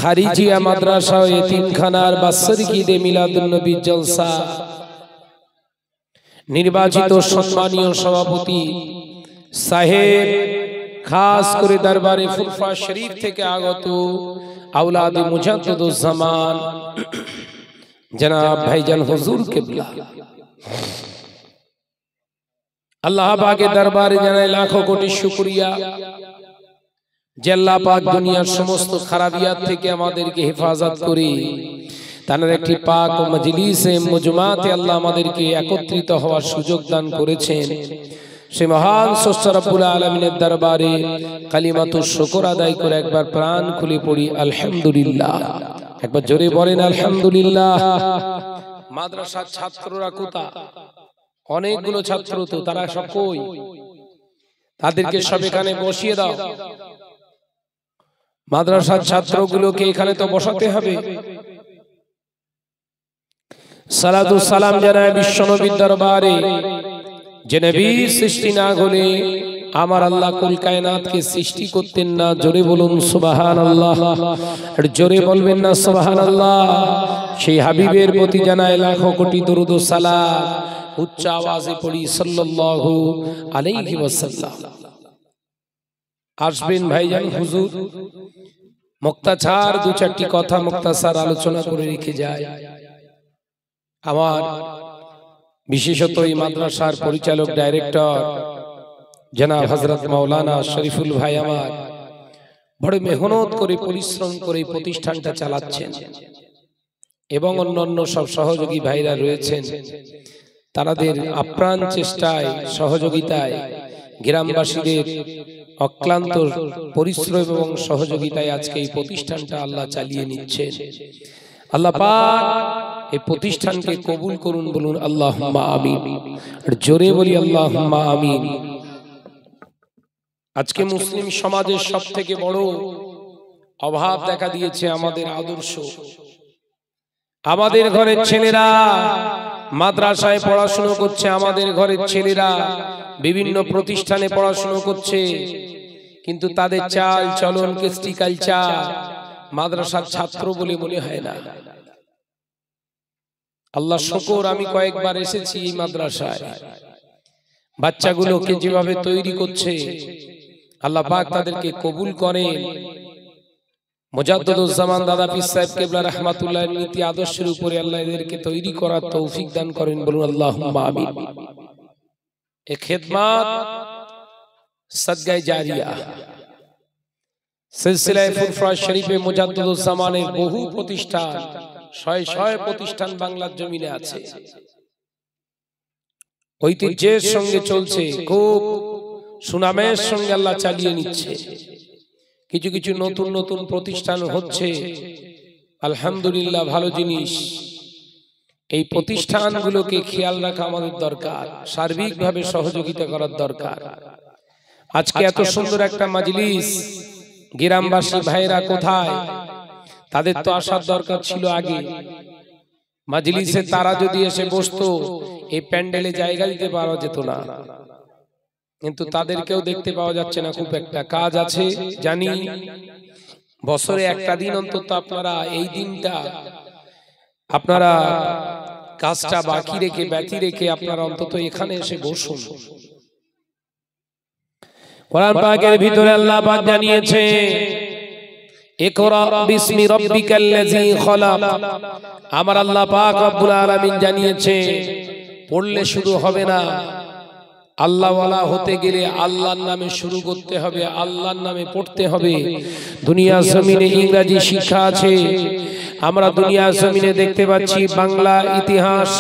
খারিজিয়া মাদ্রাসা ও এতিমখানার বাৎসরিক ঈদে মিলাদুন নবী জলসা নির্বাচিত সম্মানীয় সভাপতি সাহেব, খাস করে দরবারে ফুরফা শরীফ থেকে আগত আওলাদ মুজাদ্দিদুজ্জামান জনাব ভাইজান হুজুর কিবলা, আল্লাহ পাকের দরবারে জানাই লাখো কোটি শুকরিয়া যে আল্লাহ পাক দুনিয়ার সমস্ত খারাপিয়াত থেকে আমাদেরকে হেফাজত করে তার একটি পাক মজলিসে মুজমাতে আল্লাহ আমাদেরকে একত্রিত হওয়ার সুযোগ দান করেছেন। সে মহান স্রষ্টা রব্বুল আলামিনের দরবারে কালিমাতুশ শুকর আদায় করে একবার প্রাণ খুলে পড়ি আলহামদুলিল্লাহ। একবার জোরে বলেন আলহামদুলিল্লাহ। মাদ্রাসার ছাত্ররা কোথা? অনেকগুলো ছাত্র, তো তারা সব কই? তাদেরকে সব এখানে বসিয়ে দাও। মাদ্রাসার ছাত্রগুলোকে এখানে তো বসাতে হবে। সালাতু সালাম জানায় বিশ্বনবীর দরবারে, যে নবী সৃষ্টি না হলে আমার আল্লাহ কুল কায়নাতকে সৃষ্টি করতেন না। জোরে বলুন সুবহানাল্লাহ। আর জোরে বলবেন না সুবহানাল্লাহ। সেই হাবিবের প্রতি জানায় লাখো কোটি দরুদ ও সালাম। উচ্চ আওয়াজে পড়ি সাল্লাল্লাহু আলাইহি ওয়াসাল্লাম। আসবেন ভাইজান হুজুর, মুক্তাছার দু চারটি কথা মুক্তাছার আলোচনা করে রেখে যায়। আমার বিশেষত এই মাদ্রাসার পরিচালক ডাইরেক্টর জনাব হযরত মাওলানা শরীফুল ভাই আমার বড় মেহনত করে পরিশ্রম করে প্রতিষ্ঠানটা চালাচ্ছেন, এবং অন্যান্য সব সহযোগী ভাইরা রয়েছেন। তাদের আপ্রাণ চেষ্টায় সহযোগিতায় গ্রামবাসীদের অক্লান্ত পরিশ্রম এবং সহযোগিতায় আজকে এই প্রতিষ্ঠানটা আল্লাহ চালিয়ে নিচ্ছেন। আল্লাহ পাক এই প্রতিষ্ঠানকে কবুল করুন, বলুন আল্লাহুম্মা আমিন। আর জোরে বলি আল্লাহুম্মা আমিন। আজকে মুসলিম সমাজের সবথেকে বড় অভাব দেখা দিয়েছে আমাদের আদর্শ। আমাদের ঘরের ছেলেরা মাদ্রাসায় পড়াশোনা করছে, আমাদের ঘরের ছেলেরা বিভিন্ন প্রতিষ্ঠানে পড়াশোনা করছে, কিন্তু তাদের চাল চলন কৃষ্টি কালচার মাদ্রাসার ছাত্র বলে মনে হয় না। আল্লাহ শুকর, আমি কয়েকবার এসেছি এই মাদ্রাসায়। বাচ্চাগুলোকে যেভাবে তৈরি করছে আল্লাহ পাক তাদেরকে কবুল করেন। মুজাদ্দিদুজ্জামান দাদা পীর সাহেব কিবলা রাহমাতুল্লাহ নীতি আদর্শের উপরে আল্লাহ এদেরকে তৈরি করার তৌফিক দান করেন, বলুন আল্লাহুম্মা আমিন। এই খেদমত সাদগায়ে জারিয়া সিলসিলায়ে ফুরফা শরীফে মুজাদ্দিদুজ্জামানের বহু প্রতিষ্ঠান, শয়ে শয়ে প্রতিষ্ঠান বাংলার জমিনে আছে, ঐতিহ্যের সঙ্গে চলছে, খুব সুনামের সঙ্গে আল্লাহ চালিয়ে নিচ্ছে। কিছু কিছু নতুন নতুন প্রতিষ্ঠান হচ্ছে, আলহামদুলিল্লাহ, ভালো জিনিস। এই প্রতিষ্ঠানগুলোকে খেয়াল রাখা আমাদের দরকার, সার্বিকভাবে সহযোগিতা করার দরকার। আজকে এত সুন্দর একটা মাজলিস, গ্রামবাসী ভাইরা কোথায়? তাদের তো আসার দরকার ছিল আগে। মাজলিসে তারা যদি এসে বসতো এই প্যান্ডেলে জায়গা দিতে পারা যেত না, কিন্তু তাদেরকেও দেখতে পাওয়া যাচ্ছে না। খুব একটা কাজ আছে জানি, বছরে একটা দিন অন্তত আপনারা এই দিনটা আপনারা কাজটা বাকি রেখে ব্যতি রেখে আপনারা অন্তত এখানে এসে বসুন। কোরআন পাকের ভিতরে আল্লাহ পাক জানিয়েছে, ইকরা বিসমি রাব্বিকাল্লাযী খলাক। আমার আল্লাহ পাক রব্বুল আলামিন জানিয়েছে, পড়লে শুধু হবে না, আল্লাহওয়ালা হতে গেলে আল্লাহর নামে শুরু করতে হবে, আল্লাহর নামে পড়তে হবে। দুনিয়া জমিনে ইংরেজি শিক্ষা আছে, আমরা দুনিয়া জমিনে দেখতে পাচ্ছি বাংলা ইতিহাস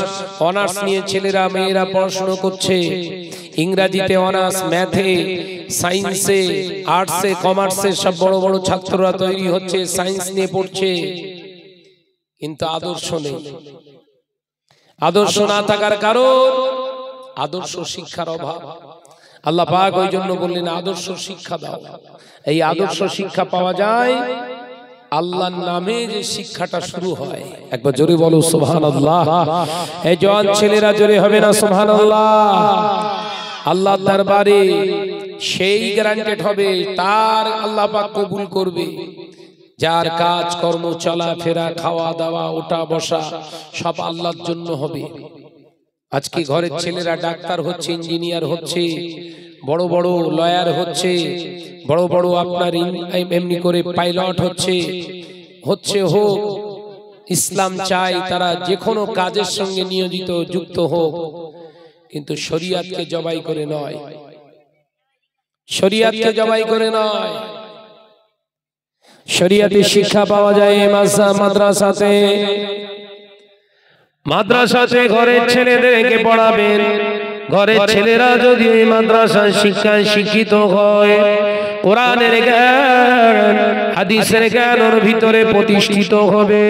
অনার্স নিয়ে ছেলেরা মেয়েরা পড়াশোনা করছে, ইংরেজিতে অনার্স, ম্যাথে, সায়েন্সে, আর্টসে, কমার্সে সব বড় বড় ছাত্ররা তৈরি হচ্ছে, সায়েন্স নিয়ে পড়ছে, কিন্তু আদর্শ নেই। আদর্শ না থাকার কারণ আদর্শ শিক্ষার অভাব। আল্লাহ পাক ওই জন্য বললেন আদর্শ শিক্ষা দাও। এই আদর্শ শিক্ষা পাওয়া যায় আল্লাহর নামে, যে শিক্ষাটা শুরু হয়। একবার জোরে বলো সুবহানাল্লাহ। এই জওয়ান ছেলেরা জোরে হবে না সুবহানাল্লাহ? আল্লাহর দরবারে সেই গ্যারান্টেড হবে, তার আল্লাহ পাক কবুল করবে যার কাজ কর্ম চলাফেরা খাওয়া দাওয়া ওঠা বসা সব আল্লাহর জন্য হবে। আজকে ঘরের ছেলেরা ডাক্তার হচ্ছে, ইঞ্জিনিয়ার হচ্ছে, বড় বড় লয়ার হচ্ছে, বড় বড় আপনার এমনি করে পাইলট হচ্ছে হোক। ইসলাম চাই তারা যে কোনো কাজের সঙ্গে নিয়োজিত যুক্ত হোক, কিন্তু শরিয়াতকে জবাই করে নয়, শরিয়াতকে জবাই করে নয়। শরিয়াতে শিক্ষা পাওয়া যায় মাদ্রাসাতে। মাদ্রাসাতে ঘরের ছেলেদেরকে পড়াবেন। ঘরের ছেলেরা যদি ওই মাদ্রাসার শিক্ষায় শিক্ষিত হয়, কোরআনের জ্ঞান হাদিসের জ্ঞান ওর ভিতরে প্রতিষ্ঠিত হবে,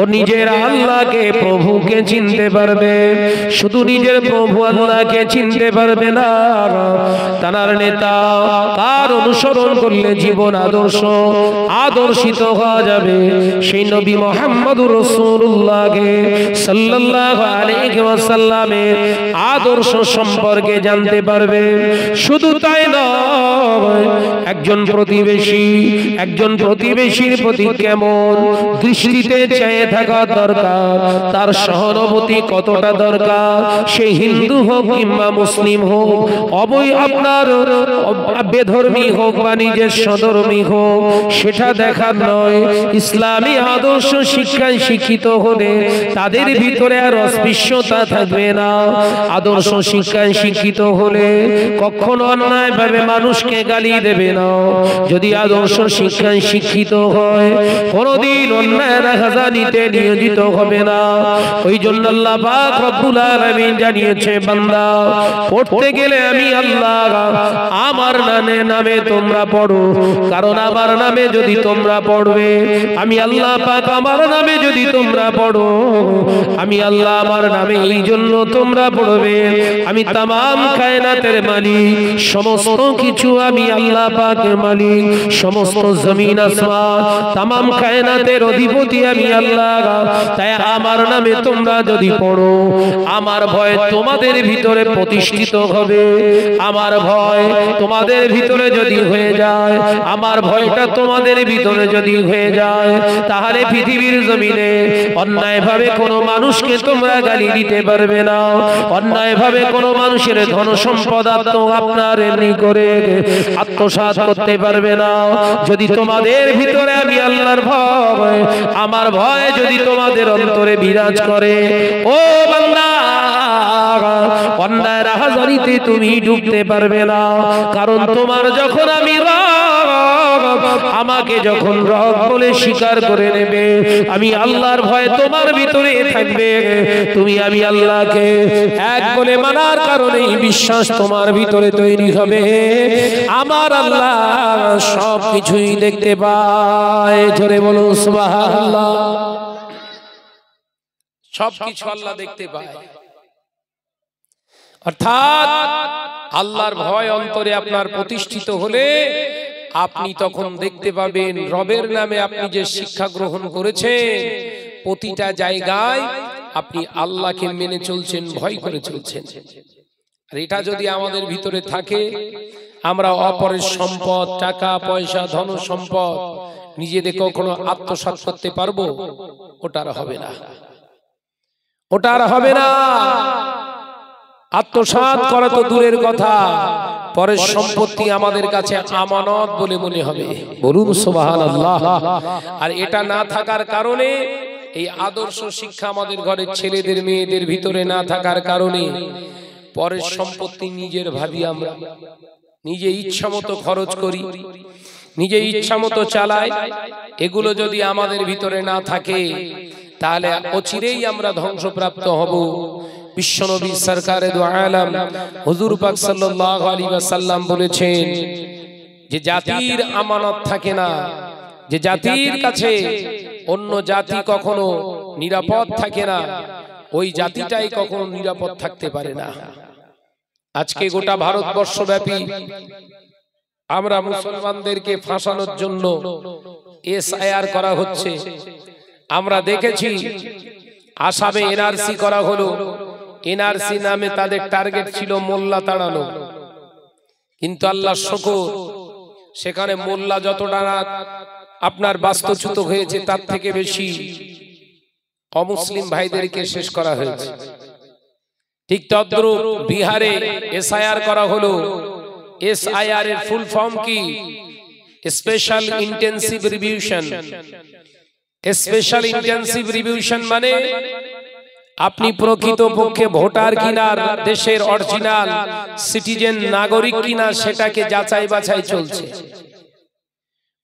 ও নিজের আল্লাহকে প্রভুকে চিনতে পারবে। শুধু নিজের প্রভু আল্লাহকে চিনতে পারবে না, তার নেতা তার অনুসরণ করলে জীবন আদর্শিত হওয়া যাবে। সেই নবী মুহাম্মদুর রাসূলুল্লাহকে সাল্লাল্লাহু আলাইহি ওয়াসাল্লামের আদর্শ সম্পর্কে জানতে পারবে। শুধু তাই নয়, একজন প্রতিবেশীর প্রতি কেমন দৃষ্টিতে চেয়ে থাকা দরকার, তার সহানুভূতি কতটা দরকার, সে হিন্দু হোক কিংবা মুসলিম হোক, আপনার বেধর্মী হোক বা নিজের সধর্মী হোক, সেটা দেখার নয়। ইসলামী আদর্শ শিক্ষায় শিক্ষিত হলে তাদের ভিতরে আর অস্পৃশ্যতা থাকবে না। আদর্শ শিক্ষায় শিক্ষিত হলে কখনো অন্যায় ভাবে মানুষকে গালি দেবে না। যদি আদর্শ শিক্ষায় শিক্ষিত হয়, কোনদিন অন্যায় রাহাজানিতে নিয়োজিত হবে না। ওই জন্য আল্লাহ পাক রব্বুল আলামিন জানিয়েছে, বান্দা পড়তে গেলে আমি আল্লাহ আমার নামে তোমরা পড়ো, কারণ আমার নামে যদি তোমরা পড়বে, আমি আল্লাহ পাক আমার নামে যদি তোমরা পড়ো, আমি আল্লাহ আমার নামে এই জন্য তোমরা পড়বে, আমি তামাম কায়নাতের মালিক, সমস্ত কিছু আমি আল্লাহ পাকের মালিক, সমস্ত জমিন আসমান তামাম কায়নাতের অধিপতি আমি আল্লাহ। তাই আমার নামে তোমরা যদি পড়ো, আমার ভয় তোমাদের ভিতরে প্রতিষ্ঠিত হবে। আমার ভয় তোমাদের ভিতরে যদি হয়ে যায়, আমার ভয়টা তোমাদের ভিতরে যদি হয়ে যায়, তাহলে পৃথিবীর জমিনে অন্যায় ভাবে কোনো মানুষকে তোমরা গালি দিতে পারবে না। অন্যায় ভাবে কোনো মানুষের ধন সম্পদ আপনার এমনি করে আত্মসাৎ করতে পারবে না। যদি তোমাদের ভিতরে আমি আল্লাহর ভয়, আমার ভয় যদি তোমাদের অন্তরে বিরাজ করে, ও বান্দা, অন্যায় রাহাজানিতে তুমি ঢুকতে পারবে না। কারণ তোমার যখন আমি আমাকে যখন রব বলে স্বীকার করে নেবে, আমি আল্লাহর ভয় তোমার ভিতরে থাকবে, তুমি আমি আল্লাহকে এক বলে মানার কারণে বিশ্বাস তোমার ভিতরে তৈরি হবে। আমার আল্লাহ সব কিছুই দেখতে পায়। জোরে বলুন সুবহানাল্লাহ। সব কিছু আল্লাহ দেখতে পায়। অর্থাৎ আল্লাহর ভয় অন্তরে আপনার প্রতিষ্ঠিত হলে আপনি তখন দেখতে পাবেন রবের নামে আপনি যে শিক্ষা গ্রহণ করেছেন, প্রতিটা জায়গায় আপনি আল্লাহকে মেনে চলছেন, ভয় করে চলছেন। আর এটা যদি আমাদের ভিতরে থাকে, আমরা অপরের সম্পদ, টাকা পয়সা, ধন সম্পদ নিজেদের কখনো আত্মসাৎ করতে পারবো? ওটার হবে না, ওটার হবে না। আত্মসাৎ করা তো দূরের কথা, পরের সম্পত্তি আমাদের কাছে আমানত বলে মনে হবে। বলুন সুবহানাল্লাহ। আর এটা না থাকার কারণে, এই আদর্শ শিক্ষা আমাদের ঘরের ছেলেদের মেয়েদের ভিতরে না থাকার কারণে পরের সম্পত্তি নিজের ভাবি, আমরা নিজে ইচ্ছা মতো খরচ করি, নিজে ইচ্ছা মতো চালাই। এগুলো যদি আমাদের ভিতরে না থাকে, তাহলে অচিরেই আমরা ধ্বংসপ্রাপ্ত হব। বিশ্বনবী সরকারে দু আলম হুজুর পাক সাল্লাল্লাহু আলাইহি ওয়াসাল্লাম বলেছেন, যে জাতির আমানত থাকে না, যে জাতির কাছে অন্য জাতি কখনো নিরাপদ থাকে না, ওই জাতিটাই কখনো নিরাপদ থাকতে পারে না। আজকে গোটা ভারতবর্ষ ব্যাপী আমরা মুসলমানদেরকে ফাঁসানোর জন্য এসআইআর করা হচ্ছে। আমরা দেখেছি আসামে এনআরসি করা হলো। এনআরসি নামে তাদের টার্গেট ছিল মোল্লা তাড়ানো, কিন্তু আল্লাহর শুকর, সেখানে মোল্লা যতটা না আপনার বাস্তুচ্যুত হয়েছে, তার থেকে বেশি অমুসলিম ভাইদেরকে শেষ করা হয়েছে। ঠিক তদ্রূপ বিহারে এসআইআর করা হলো। এসআইআর এর ফুল ফর্ম কি? Special intensive revision. Special intensive revision মানে আপনি প্রকৃতপক্ষে ভোটার কিনা, দেশের অরিজিনাল সিটিজেন নাগরিক কিনা, সেটাকে যাচাই বাছাই চলছে।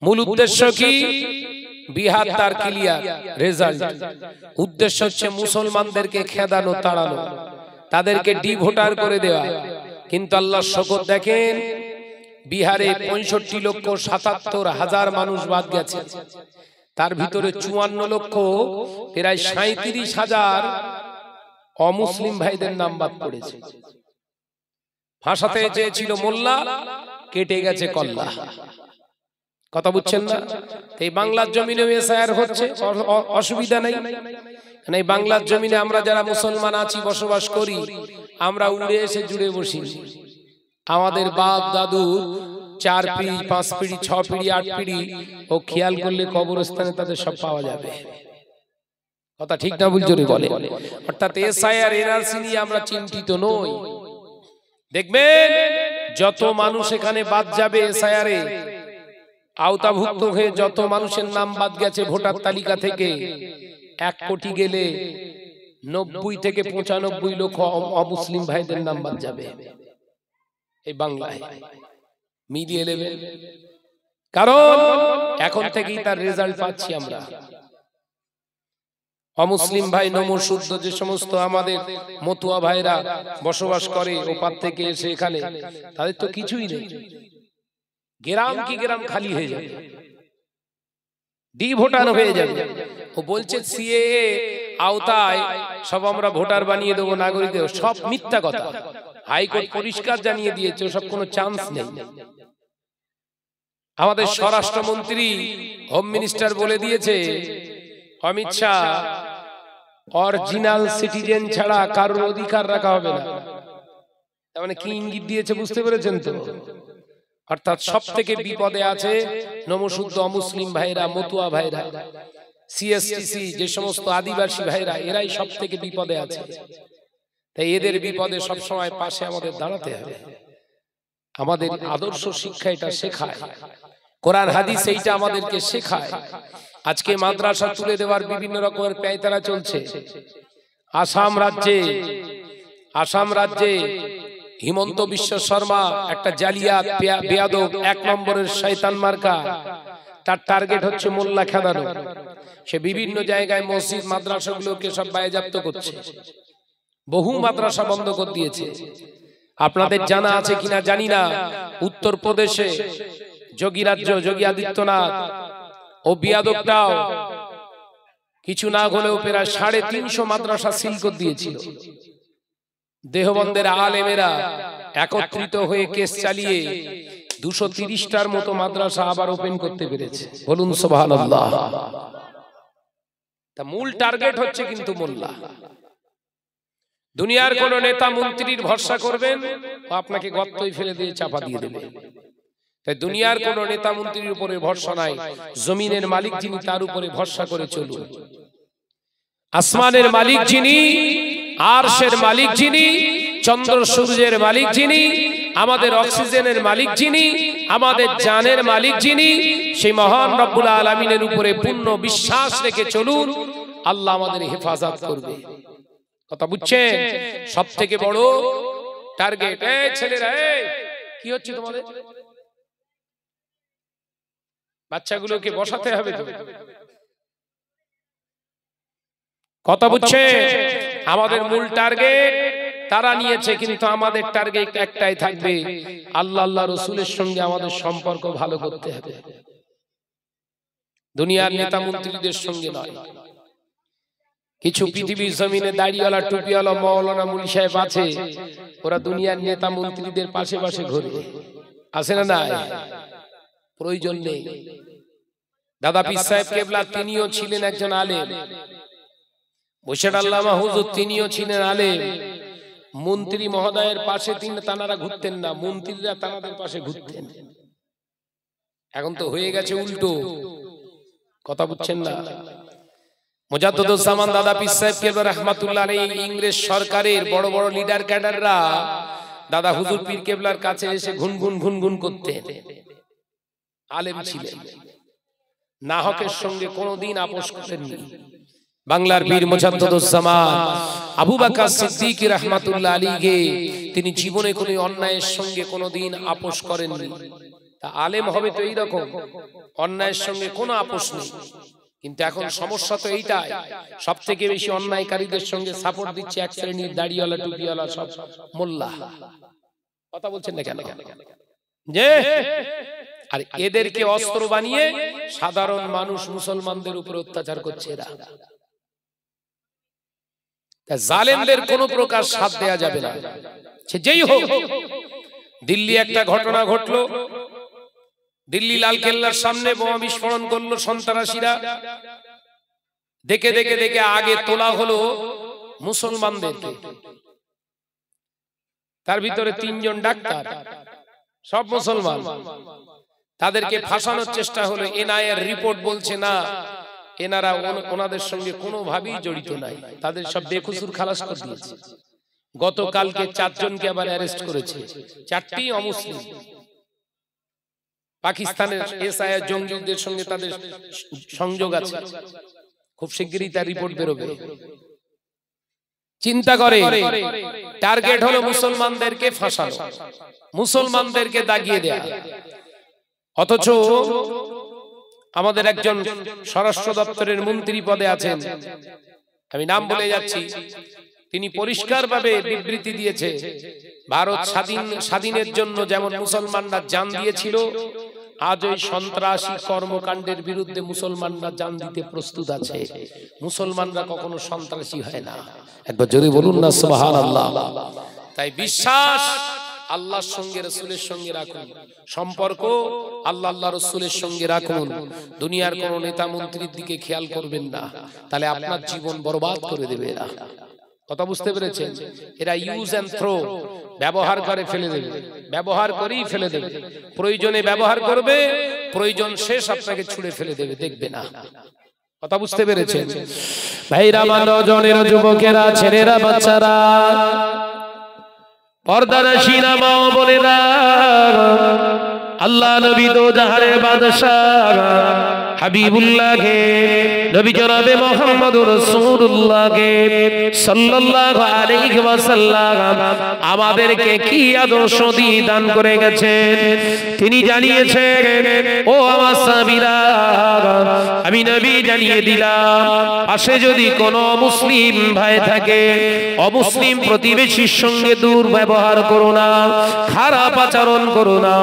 মূল উদ্দেশ্য কি? বিহার তার ক্লিয়ার রেজাল্ট। উদ্দেশ্য হচ্ছে মুসলমানদেরকে খেদানো, তাড়ানো, তাদেরকে ডি ভোটার করে দেওয়া। কিন্তু আল্লাহর শকর দেখেন, বিহারে 65,77,000 মানুষ বাদ গেছে। তার ভিতরে 54 লক্ষ, প্রায় 37,000 অমুসলিম ভাইদের নাম বাদ পড়েছে। ভাষাতে চেয়েছিল মোল্লা, কেটে গেছে কল্লা। কথা বুঝছেন না? এই বাংলার জমিনে এসআইআর হচ্ছে, অসুবিধা নাই। কারণ এই বাংলার জমিনে আমরা যারা মুসলমান আছি, বসবাস করি, আমরা উড়ে এসে জুড়ে বসি। আমাদের বাপ দাদু 4 পিঢ়ি, 5 পিঢ়ি, 6 পিঢ়ি, 8 পিঢ়ি, ও খেয়াল করলে কবরস্থানে তাদের সব পাওয়া যাবে। কথা ঠিক না ভুল জোরে বলে? অর্থাৎ এসআইআর এনআরসি নিয়ে আমরা চিন্তিত নই। দেখবেন যত মানুষ এখানে বাদ যাবে এসআইআর এ আওতাভুক্ত হয়ে, যত মানুষের নাম বাদ গেছে ভোটার তালিকা থেকে, 1 কোটি গেলে 90 থেকে 95 লক্ষ অমুসলিম ভাইদের নাম বাদ যাবে এই বাংলায়। মিলিয়ে নেবেন, কারণ এখন থেকেই তার রেজাল্ট পাচ্ছি আমরা। অমুসলিম ভাই নমশুদ্ধ যে সমস্ত আমাদের মতুয়া ভাইরা বসবাস করে ওপার থেকে এসে এখানে, তাদের তো কিছুই নেই। গ্রাম কি গ্রাম খালি হয়ে যাবে, ডি ভোটার হয়ে যাবে। ও বলছে সিএএ আওতায় সব আমরা ভোটার বানিয়ে দেবো, নাগরিক দেবো, সব মিথ্যা কথা। হাইকোর্ট পরিষ্কার জানিয়ে দিয়েছে সব কোনো চান্স নেই। আমাদের স্বরাষ্ট্রমন্ত্রী, হোম মিনিস্টার বলে দিয়েছে, অমিত শাহ, অরিজিনাল সিটিজেন ছাড়া কারোর অধিকার রাখা হবে না। তার মানে কি ইঙ্গিত দিয়েছে বুঝতে পেরেছেন তো? অর্থাৎ সব থেকে বিপদে আছে নমশুদ্ধ অমুসলিম ভাইরা, মতুয়া ভাইরা, সিএসটিসি যে সমস্ত আদিবাসী ভাইরা, এরাই সব থেকে বিপদে আছে। তাই এদের বিপদে সবসময় পাশে আমাদের দাঁড়াতে হবে। আমাদের আদর্শ শিক্ষা এটা শেখায়, কোরআন হাদিস এইটা আমাদেরকে শেখায়। আজকে মাদ্রাসা তুলে দেওয়ার বিভিন্ন রকমের পায়তারা চলছে। আসাম রাজ্যে হিমন্ত বিশ্ব শর্মা একটা জালিয়াত বেয়াদব 1 নম্বরের শয়তান মার্কা, তার টার্গেট হচ্ছে মোল্লা খেদানো। সে বিভিন্ন জায়গায় মসজিদ মাদ্রাসাগুলোকে সব বাজেয়াপ্ত করছে, বহু মাদ্রাসা বন্ধ করে দিয়েছে। আপনাদের জানা আছে কিনা জানি না, উত্তরপ্রদেশে যোগী আদিত্যনাথ ও বিয়াদবটাও কিছু না হলেও প্রায় 350 মাদ্রাসা সিল করে দিয়েছিল। দেহবন্দের আলেমেরা একত্রিত হয়ে কেস চালিয়ে 230টার মতো মাদ্রাসা আবার ওপেন করতে পেরেছে। বলুন সুবহানাল্লাহ। তা মূল টার্গেট হচ্ছে কিন্তু মোল্লা। দুনিয়ার কোন নেতা মন্ত্রীর ভরসা করবেন, আপনাকে গর্তই ফেলে দিয়ে চাপা দিয়ে দেবে। তাই দুনিয়ার কোন নেতা মন্ত্রীর উপরে ভরসা নাই। জমিনের মালিক যিনি, তার উপরে ভরসা করে চলুন। আসমানের মালিক যিনি, আরশের মালিক যিনি, চন্দ্র সূর্যের মালিক যিনি, আমাদের অক্সিজেনের মালিক যিনি, আমাদের জানের মালিক যিনি, সেই মহান রব্বুল আলামিনের উপরে পূর্ণ বিশ্বাস রেখে চলুন। আল্লাহ আমাদের হেফাজত করবে। কথা বুঝছেন? সব থেকে বড় টার্গেট। এই ছেলেরা, কি হচ্ছে তোমাদের? বাচ্চাগুলোকে বসাতে হবে তো। কথা বুঝছে? আমাদের মূল টার্গেট তারা নিয়েছে, কিন্তু আমাদের টার্গেট একটাই থাকবে, আল্লাহ রাসূলের সঙ্গে আমাদের সম্পর্ক ভালো করতে হবে, দুনিয়ার নেতা মন্ত্রীদের সঙ্গে নয়। কিছু পৃথিবীর জমিনে দাড়িওয়ালা, টুপিওয়ালা, মাওলানা, মুলি সাহেব আছে, ওরা দুনিয়ার নেতা মন্ত্রীদের পাশে পাশে ঘুরে, আছে না? নাই, প্রয়োজন নেই। দাদা পীর সাহেব কেবলা তিনিও ছিলেন একজন আলেম, মুর্শিদ আল্লামা হুজুর তিনিও ছিলেন আলেম। মন্ত্রী মহোদয়ের পাশে তানারা ঘুরতেন না, মন্ত্রীরা তানাদের পাশে ঘুরতেন। এখন তো হয়ে গেছে উল্টো, কথা বুঝছেন না? মুজাদ্দিদুজ্জামান দাদা পীর সাহেব কেবলা রাহমাতুল্লাহ আলাইহি ইংরেজ সরকারের বড় বড় লিডার ক্যাডাররা দাদা হুজুর পীর কেবলার কাছে এসে গুনগুন করতেন। আলেম ছিলেন, নাহকের সঙ্গে কোনোদিন আপোষ করেননি। বাংলার বীর মুজাদ্দিদুজ্জামান আবু বকর সিদ্দিক রাহমাতুল্লাহ আলাইহি তিনি জীবনে কোনো অন্যায়ের সঙ্গে কোনোদিন আপোষ করেননি। তা আলেম হবে তো এইরকম, অন্যায়ের সঙ্গে কোনো আপোষ নেই। কিন্তু এখন সমস্যা তো এইটাই, সবথেকে বেশি অন্যায়কারীদের সঙ্গে সাপোর্ট দিচ্ছে এক শ্রেণীর দাড়িওয়ালা টুপিওয়ালা সব মোল্লা। কথা বলছেন না কেন? যে আর এদেরকে অস্ত্র বানিয়ে সাধারণ মানুষ মুসলমানদের উপর অত্যাচার করছে এরা। জালেমদের কোনো প্রকার সাথ দেয়া যাবে না, সে যেই হোক। দিল্লি একটা ঘটনা ঘটলো, দিল্লি লাল কেল্লার সামনে বোমা বিস্ফোরণ করলো সন্ত্রাসীরা। দেখে দেখে দেখে আগে তোলা হলো মুসলমানদেরকে, তার ভিতরে 3 জন ডাক্তার, সব মুসলমান। তাদেরকে ফাঁসানোর চেষ্টা হলো। এনআইএর রিপোর্ট বলছে না, এনারা ওনাদের সঙ্গে কোনোভাবেই জড়িত নাই, তাদের সব বেকসুর খালাস করে দিয়েছে। গতকালকে 4 জনকে আবার অ্যারেস্ট করেছে, 4টি অমুসলিম। পাকিস্তানের এসআইএর জঙ্গিদের সঙ্গে তাদের সংযোগ আছে, খুব শিগগিরই তার রিপোর্ট বেরোবে। চিন্তা করে টার্গেট হলো মুসলমানদেরকে ফাঁসানো, মুসলমানদেরকে দাগিয়ে দেয়া। অথচ আমাদের একজন স্বরাষ্ট্র দপ্তরের মন্ত্রী পদে আছেন, আমি নাম বলে যাচ্ছি, তিনি পরিষ্কারভাবে বিবৃতি দিয়েছে, ভারত স্বাধীনের জন্য যেমন মুসলমানরা জান দিয়েছিল, আজ ওই সন্ত্রাসী কর্মকাণ্ডের বিরুদ্ধে মুসলমানরা জান দিতে প্রস্তুত আছে। মুসলমানরা কখনো সন্ত্রাসী হয় না। একবার জোরে বলুন না সুবহানাল্লাহ। তাই বিশ্বাস আল্লাহর সঙ্গে রাসূলের সঙ্গে রাখুন, সম্পর্ক আল্লাহ রাসূলের সঙ্গে রাখুন। দুনিয়ার কোন নেতা মন্ত্রীর দিকে খেয়াল করবেন না, তাহলে আপনার জীবন বরবাদ করে দেবে এরা। কথা বুঝতে পেরেছেন? এরা ইউজ এন্ড থ্রো, ব্যবহার করে ফেলে দেবে, ব্যবহার করেই ফেলে দেবে। প্রয়োজনে ব্যবহার করবে, প্রয়োজন শেষ আপনাকে ছুঁড়ে ফেলে দেবে, দেখবে না। কথা বুঝতে পেরেছেন? ভাইরা আমার, নজনের যুবকেরা, ছেলেরা, বাচ্চারা, পর্দানশীনা মা ও বোনেরা, আল্লাহ নবী দো জাহানের বাদশাহ হাবিবুল্লাহ কে নবী জনাবে মুহাম্মদুর রাসূলুল্লাহ কে সাল্লাল্লাহু আলাইহি ওয়াসাল্লাম আমাদেরকে কি আদর্শ দিয়ে দান করে গেছেন। তিনি জানিয়েছেন, ও আমার সাহাবীরা, আমি নবী জানিয়ে দিলাম, পাশে যদি কোনো মুসলিম ভাই থাকে, অমুসলিম প্রতিবেশীর সঙ্গে দুর্ব্যবহার করো না, খারাপ আচরণ করো না।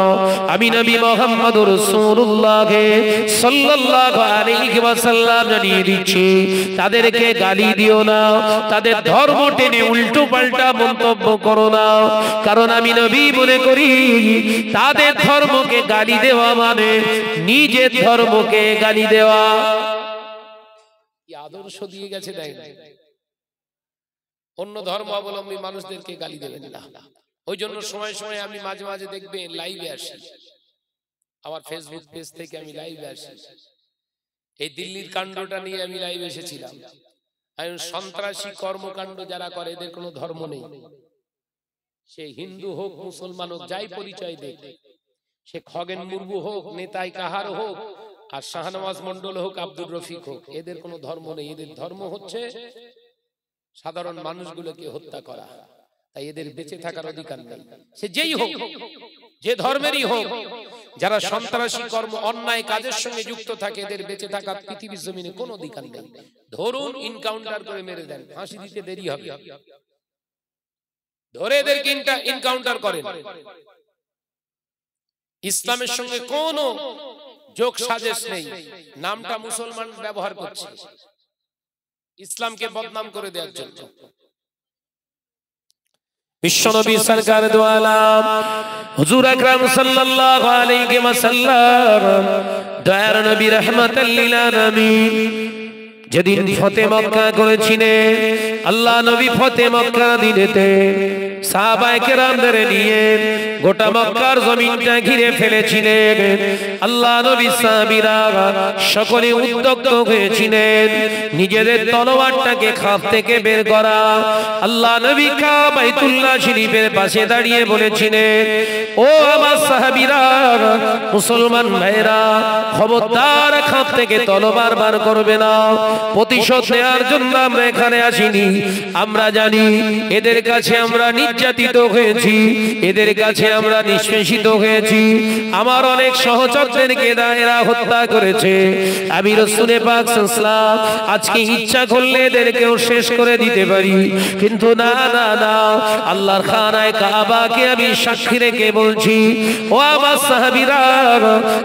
আমি নবী মুহাম্মদুর রাসূলুল্লাহ কে সাল্লাল্লাহু আলাইহি ওয়াসাল্লাম জানিয়ে দিচ্ছি, তাদেরকে গালি দিও না, তাদের ধর্ম টেনে উল্টো পাল্টা মন্তব্য করো না। কারণ আমি নবী মনে করি, তাদের ধর্মকে গালি দেওয়া মানে নিজের ধর্মকে গালি দেওয়া। কি আদর্শ দিয়ে গেছে দেখেন। অন্য ধর্ম অবলম্বী মানুষদেরকে গালি দেবেন না। ওই জন্য সময় সময় আমি মাঝে মাঝে দেখবেন লাইভে আসি, আমার ফেসবুক পেজ থেকে আমি লাইভে আসি। এই দিল্লির কাণ্ডটা নিয়ে আমি লাইভে এসেছিলাম। সন্ত্রাসী কর্মকাণ্ড যারা করে, এদের কোনো ধর্ম নেই। সে হিন্দু হোক, মুসলমান হোক, যাই পরিচয় দেখ, সে খগেন মুর্মু হোক, নেতাই কাহার হোক, আর শাহনওয়াজ মন্ডল হোক, আব্দুর রফিক হোক, এদের কোনো ধর্ম নেই। এদের ধর্ম হচ্ছে সাধারণ মানুষগুলোকে হত্যা করা। তাই এদের বেঁচে থাকার অধিকার নেই, সে যেই হোক, যে ধর্মেরই হোক। যারা সন্ত্রাসী কর্ম, অন্যায় কাজের সঙ্গে যুক্ত থাকে, এদের বেঁচে থাকার পৃথিবীর জমিনে কোনো অধিকার নেই। ধরুন ইনকাউন্টার করে মেরে দেন, ফাঁসি দিতে দেরি হবে, ধরে এদেরকে ইনকাউন্টার করেন। ইসলামের সঙ্গে কোনো যোগ সাজেশ নেই, নামটা মুসলমান ব্যবহার করছে ইসলামকে বদনাম করে দেওয়ার জন্য। বিশ্বনবী সরকার দো আলম হুজুর আকরাম সাল্লাল্লাহু আলাইহি ওয়াসাল্লাম, দয়ার নবী রাহমাতাল লিল আলামিন, যেদিন ফতে মক্কা করেছিলেন আল্লাহ নবী ফতে মক্কা দিনেতে সাহাবায়ে কেরামদের নিয়ে গোটা মক্কার জমিনটা ঘিরে ফেলেছিলেন। আল্লাহ নবী সাহাবীরা সকলে উদ্যক্ত হয়েছিলেন নিজেদের তলোয়ারটাকে খাপ থেকে বের করা। আল্লাহ নবী বাইতুল্লাহ শরীফের পাশে দাঁড়িয়ে বলেছিলেন, ও আমার সাহাবীরা, মুসলমান ভাইরা, খবরদার খাপ থেকে তলোয়ার বার করবে না। প্রতিশোধ নেওয়ার জন্য আমরা এখানে আসিনি। আমরা জানি এদের কাছে আমরা নির্যাতিত হয়েছি, এদের কাছে আমরা নিষ্পেষিত হয়েছি। আমার অনেক সহচরদেরকে এরা হত্যা করেছে। আমি রাসূল পাক সাল্লাল্লাহু আলাইহি ওয়াসাল্লাম আজকে ইচ্ছা করলে এদেরকেও শেষ করে দিতে পারি, কিন্তু না না না, আল্লাহর খানায় কাবাকে আমি সাক্ষী রেখে বলছি, ও আমার সাহাবীরা,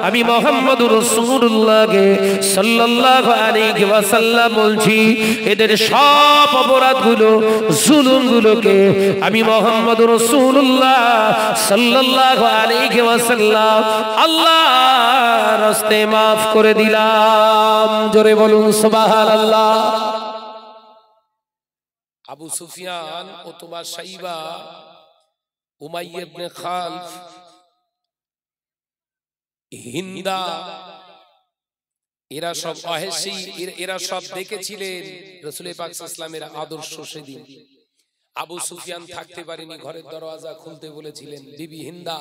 আমি মুহাম্মদুর রাসূলুল্লাহকে সাল্লাল্লাহু আলাইহি ওয়াসাল্লাম বলছি, এদের সব অপরাধগুলো জুলুমগুলোকে আমি মুহাম্মদুর রাসূলুল্লাহ সাল্লাল্লাহু আলাইহি ওয়াসাল্লাম আল্লাহর রাস্তে maaf করে দিলাম। জোরে বলুন সুবহানাল্লাহ। আবু সুফিয়ান, উতবা, শাইবা, উমাইয়া ইবনে খালফ, হিন্দা, এরা সব অহেসি, এরা সব দেখেছিলেন রাসূল পাক সাল্লাল্লাহু আলাইহি ওয়াসাল্লামের আদর্শ। সেদিন আবু সুফিয়ান থাকতে পারেনি, ঘরের দরজা খুলতে বলেছিলেন, বিবি হিন্দা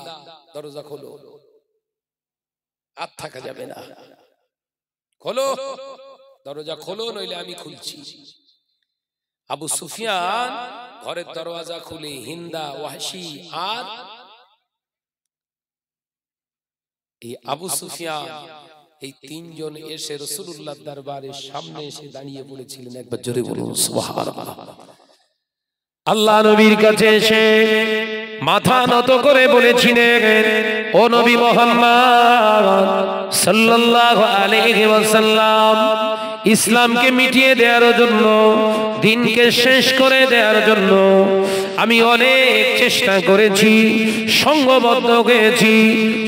দরজা খোলো, আর থাকা যাবে না, খোলো দরজা, খোলো নইলে আমি খুলছি। আবু সুফিয়ান ঘরের দরজা খুলে হিন্দা, ওয়াহশী আর এই আবু সুফিয়ান, এই তিনজন এসে রাসূলুল্লাহর দরবারের সামনে এসে দাঁড়িয়ে পড়েছিলেন। একবার জোরে বলুন সুবহানাল্লাহ। আল্লাহ নবীর কাছে এসে মাথা নত করে বলেছিলেন, ও নবী মুহাম্মদ সাল্লাল্লাহু আলাইহি ওয়াসাল্লাম, ইসলামকে মিটিয়ে দেওয়ার জন্য, দিনকে শেষ করে দেওয়ার জন্য আমি অনেক চেষ্টা করেছি, সংঘবদ্ধ হয়েছি।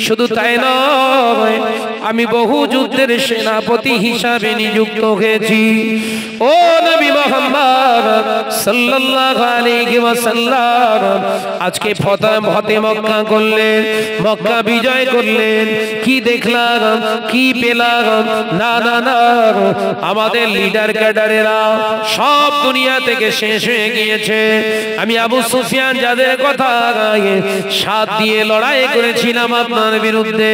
শুধু তাই নয়, আমি বহু যুদ্ধের সেনাপতি হিসাবে নিযুক্ত হয়েছি। ও নবী মুহাম্মদ সাল্লাল্লাহু আলাইহি ওয়াসাল্লাম, আজকে ফতে মক্কা করলেন, মক্কা বিজয় করলেন, কি দেখলাম, কি পেলাম? না না না, আমাদের লিডার ক্যাডারেরা সব দুনিয়া থেকে শেষ হয়ে গিয়েছে। আমি আবু সুফিয়ান যাদের কথা সাথ দিয়ে লড়াই করেছিলাম আপনার বিরুদ্ধে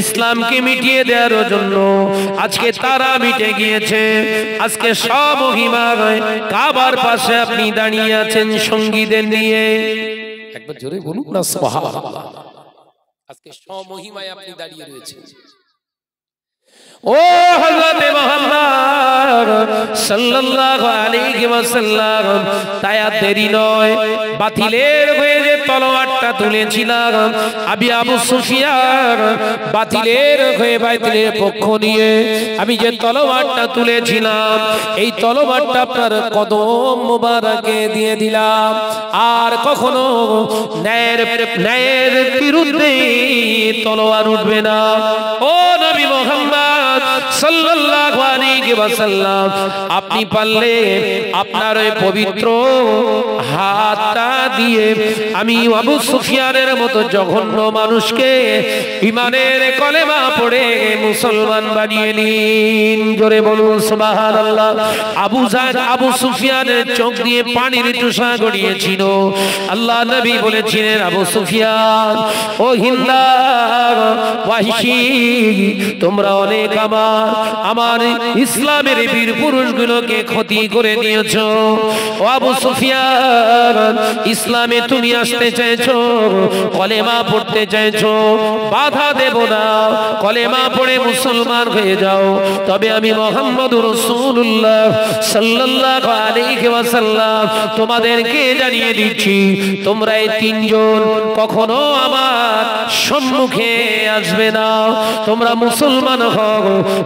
ইসলামকে মিটিয়ে দেওয়ার জন্য, আজকে তারা মিটে গিয়েছে। আজকে সব মহিমা কাবার পাশে আপনি দাঁড়িয়ে আছেন সঙ্গীদের নিয়ে। একবার জোরে বলুন না সুবহানাল্লাহ। আজকে সব মহিমায় আপনি দাঁড়িয়ে রয়েছেন। ও হযরত মুহাম্মদ সাল্লাল্লাহু আলাইহি ওয়াসাল্লাম, তাই আর দেরি নয়, বাতিলের হয়ে যে তলোয়ারটা তুলেছিলাম আমি আবু সুফিয়ান, বাতিলের হয়ে বাতিলের পক্ষ নিয়ে আমি যে তলোয়ারটা তুলেছিলাম, এই তলোয়ারটা আপনার কদম মোবারকে দিয়ে দিলাম। আর কখনো ন্যায়ের বিরুদ্ধে তলোয়ার উঠবে না। ও নবী মুহাম্মদ সাল্লাল্লাহু আলাইহি ওয়াসাল্লাম, আপনি পারলে আপনার ওই পবিত্র হাতটা দিয়ে আমি আবু সুফিয়ানের মতো জঘন্য মানুষকে ঈমানের কলেমা পড়ে মুসলমান বানিয়ে নিন। জোরে বলুন সুবহানাল্লাহ। আবু সুফিয়ানের চোখ দিয়ে পানির টুসা গড়িয়েছিল। আল্লাহ নবী বলেছিলেন, আবু সুফিয়ান, ও হিন্দা, ওয়াহশী, তোমরা অনেক আমার ইসলামের বীর পুরুষগুলোকে ক্ষতি করে দিয়েছো। ও আবু সুফিয়ান, ইসলামে তুমি আসতে চাইছো, কলেমা পড়তে চাইছো, বাধা দেব না, কলেমা পড়ে মুসলমান হয়ে যাও। তবে আমি মুহাম্মদুর রাসূলুল্লাহ সাল্লাল্লাহু আলাইহি ওয়াসাল্লাম তোমাদেরকে জানিয়ে দিচ্ছি, তোমরা এই তিনজন কখনো আমার সম্মুখে আসবে না। তোমরা মুসলমান হও,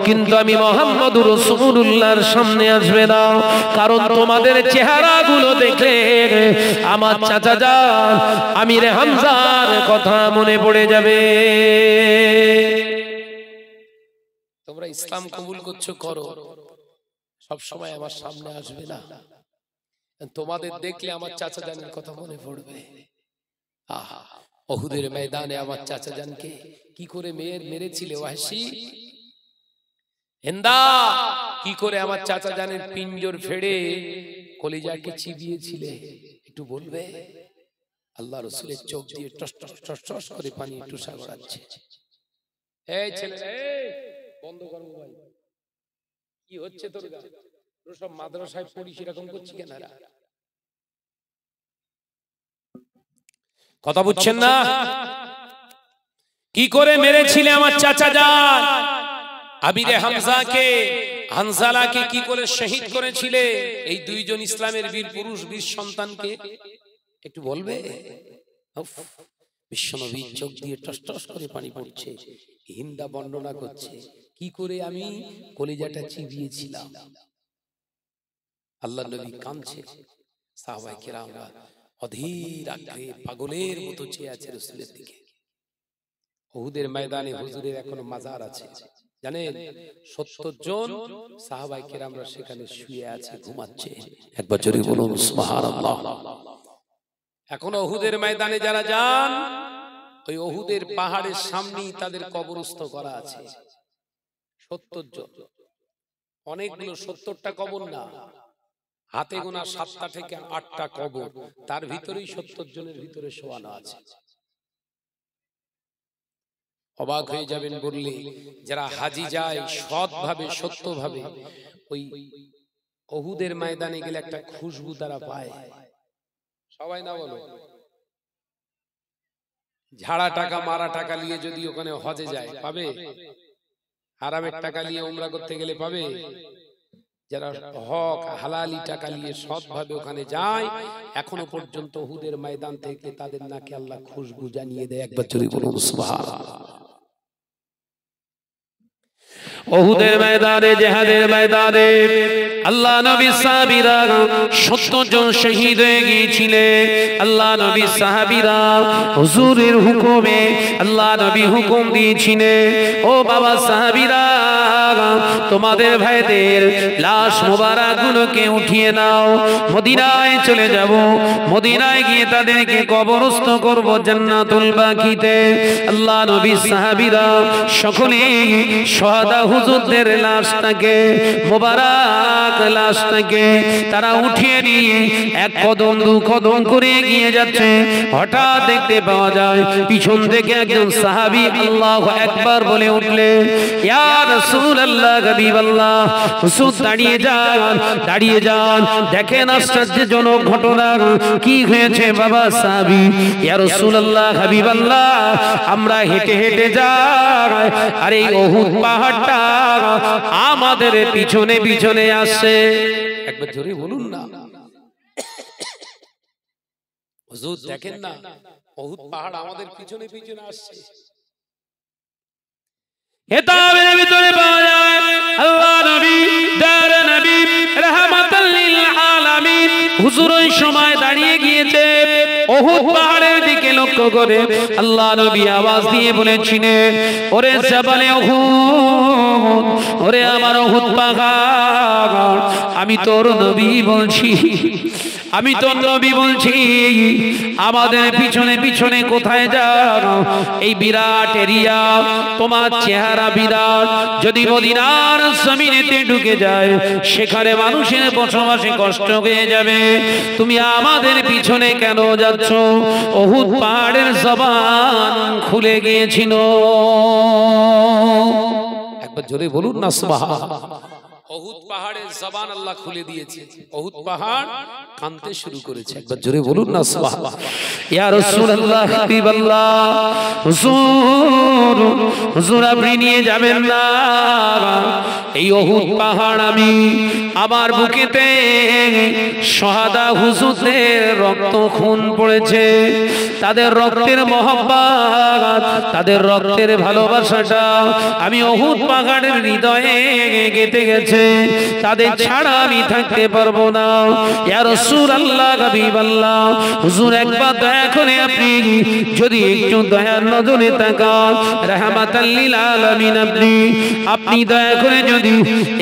কিন্তু আমি মুহাম্মদুর রাসূলুল্লাহর সামনে আসবে না, কারণ তোমাদের চেহারাগুলো দেখে আমার চাচা যান আমির হামজার কথা মনে পড়ে যাবে। তোমরা ইসলাম কবুল করছো, করো, সব সময় আমার সামনে আসবে না, তোমাদের দেখলে আমার চাচা জানের কথা মনে পড়বে। আহা, উহুদের ময়দানে আমার চাচা জানকে কি করে মেরেছিলে ওয়াহশী, হিন্দা কি করে আমার চাচা জানের পিঞ্জর ফেড়ে কলিজাকে চিবিয়েছিলে, একটু বলবে? আল্লাহ রাসূলের চোখ দিয়ে টস টস টস টস করে পানি টুসা গড়াচ্ছে। এই ছেলে, এই বন্ধ কর মোবাইল, কি হচ্ছে তোর? সব মাদ্রাসায় পড়িস এরকম করছি কেন? কথা বুঝছেন না? কি করে মেরেছিলে আমার চাচা জান আবিরে হামজাকে, হানজালাকে কি করে শহীদ করেছিলে? এই দুইজন ইসলামের বীর পুরুষ, বীর সন্তানকে একটু বলবে? বিশ্বনবী চোখ দিয়ে টস টস করে পানি পড়ছে। হিন্দা বর্ণনা করছে কি করে আমি কলিজাটা চিবিয়েছিলাম। আল্লাহ নবী কাঁদছে, সাহাবায়ে কেরামরা অধীর আগ্রহে পাগলের মতো চেয়ে আছে রাসূলের দিকে। উহুদের ময়দানে হুজুরের এখনো মাজার আছে, জানেন? ৭০ জন সাহাবায়ে কেরামরা সেখানে শুয়ে আছে, ঘুমাচ্ছে। একবার জোরে বলুন সুবহানাল্লাহ। এখনো উহুদের ময়দানে যারা যান, ওই উহুদের পাহাড়ের সামনেই তাদের কবরস্থ করা আছে ৭০ জন। অনেকগুলো, ৭০টা কবর না, হাতে গোনা ৭টা থেকে ৮টা কবর, তার ভিতরেই ৭০ জনের ভিতরে শোয়ানো আছে। অবাক হয়ে যাবেন বললে, যারা হাজি যায় সৎভাবে সত্যভাবে, ওই উহুদের ময়দানে গেলে একটা খুশবু তারা পায়। সবাই না বলো, ঝাড়া টাকা মারা টাকা নিয়ে যদি ওখানে হজে যায় পাবে? হারামের টাকা নিয়ে উমরা করতে গেলে পাবে? যারা হক হালালি টাকা নিয়ে সৎভাবে ওখানে যায়, এখনো পর্যন্ত উহুদের ময়দান থেকে তাদের নাকে আল্লাহ খুশবু জানিয়ে দেয়। একবার জোরে বলুন সুবহানাল্লাহ। উহুদের ময়দানে, জিহাদের ময়দানে আল্লাহ নবী সাহাবীরা ৭০ জন শহীদ হয়ে গিয়েছিলেন। আল্লাহ নবী সাহাবীরা হুজুরের হুকুমে আল্লাহ নবী হুকুম দিয়েছিলেন, ও বাবা সাহাবীরা, তোমাদের ভাইদের লাশ মোবারক গুলোকে উঠিয়ে নাও, মদিনায় চলে যাব, মদিনায় গিয়ে তাদেরকে কবরস্থ করব জান্নাতুল বাকিতে। আল্লাহ নবী সাহাবীরা সকলেই শহাদা হুজুরদের লাশটাকে, মোবারক লাশটাকে তারা উঠিয়ে নিয়ে এক কদম দু কদম করে এগিয়ে যাচ্ছে। হঠাৎ দেখতে পাওয়া যায় পিছন থেকে একজন সাহাবী আল্লাহু আকবার বলে উঠলেন, ইয়া রাসূলুল্লাহ, হাবিবাল্লাহ, হুজুর দাঁড়িয়ে যান, দাঁড়িয়ে যান, দেখেন আশ্চর্যজনক ঘটনা কি হয়েছে। বাবা সাহাবী, ইয়া রাসূলুল্লাহ, হাবিবাল্লাহ, আমরা হেঁটে হেঁটে যাই আর এই উহুদ পাহাড়টা আমাদের পিছনে পিছনে আসছে। একবার জোরে বলুন না। হুজুর দেখেন না, উহুদ পাহাড় আমাদের পিছনে পিছনে আসছে। কিতাবের ভিতরে পাওয়া যায় আল্লাহ নবী, দার নবী, রাহমাতাল লিল আলামিন, হুজুর ওই সময় দাঁড়িয়ে গিয়েছে উহুদ পাহাড়ের দিকে লক্ষ্য করে। আল্লাহ নবী আওয়াজ দিয়ে বলেছিলেন, ওরে জাবালে উহুদ, ওরে আমার উহুদ পাহাড়, আমি তোর নবী বলছি, আমি তোর নবী বলছি, আমাদের পিছনে পিছনে কোথায় যাও? এই বিরাট এরিয়া, তোমার চেহারা বিরাট, যদি মদিনার জমিনেতে ঢুকে যায় সেখানে মানুষের বসবাসে কষ্ট হয়ে যাবে, তুমি আমাদের পিছনে কেন যাচ্ছ? উহুদ পাহাড়ের জবান খুলে গিয়েছিল। একবার জোরে বলুন না সুবহানাল্লাহ। উহুদ পাহাড়ের জবান আল্লাহ খুলে দিয়েছে, উহুদ পাহাড় কাঁদতে শুরু করেছে। একবার জোরে বলুন না সুবহানাল্লাহ। ইয়া রাসূলুল্লাহ, হাবিবাল্লাহ, হুজুর, হুজুর আপনি নিয়ে যাবেন না, এই উহুদ পাহাড় আমি আমার বুকেতে শহাদা হুজুরদের রক্ত খুন পড়েছে, তাদের রক্তের মহব্বত, তাদের রক্তের ভালোবাসাটা আমি উহুদ পাহাড়ের হৃদয়ে গেঁথে গেছে, তাদের ছাড়া আমি থাকতে পারবো না। ইয়া রাসূলুল্লাহ, হাবিবাল্লাহ, হুজুর একবার দয়া করে আপনি যদি একটু দয়ার নজরে তাকান, রাহমাতাল লিল আলামিন, আপনি দয়া করে যদি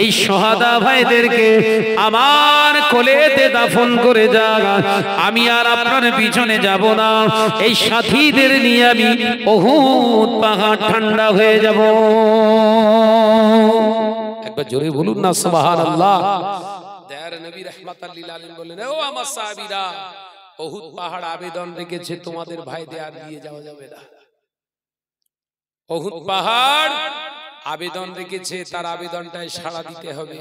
এই শহাদা ভাইদেরকে আমার কোলেতে দাফন করে যান, আমি আর আপনার পিছনে যাব না, এই সাথীদের নিয়ে আমি উহুদ পাহাড় ঠান্ডা হয়ে যাব। একবার জোরে বলুন না সুবহানাল্লাহ। দয়ার নবী রাহমাতাল লিল আলামিন বলেন, ও আমার সাহাবীরা, উহুদ পাহাড় আবেদন রেখেছে তোমাদের ভাইদের আর দিয়ে যাওয়া যাবে না। উহুদ পাহাড় আবেদন রেখেছে, তার আবেদনটায় সাড়া দিতে হবে।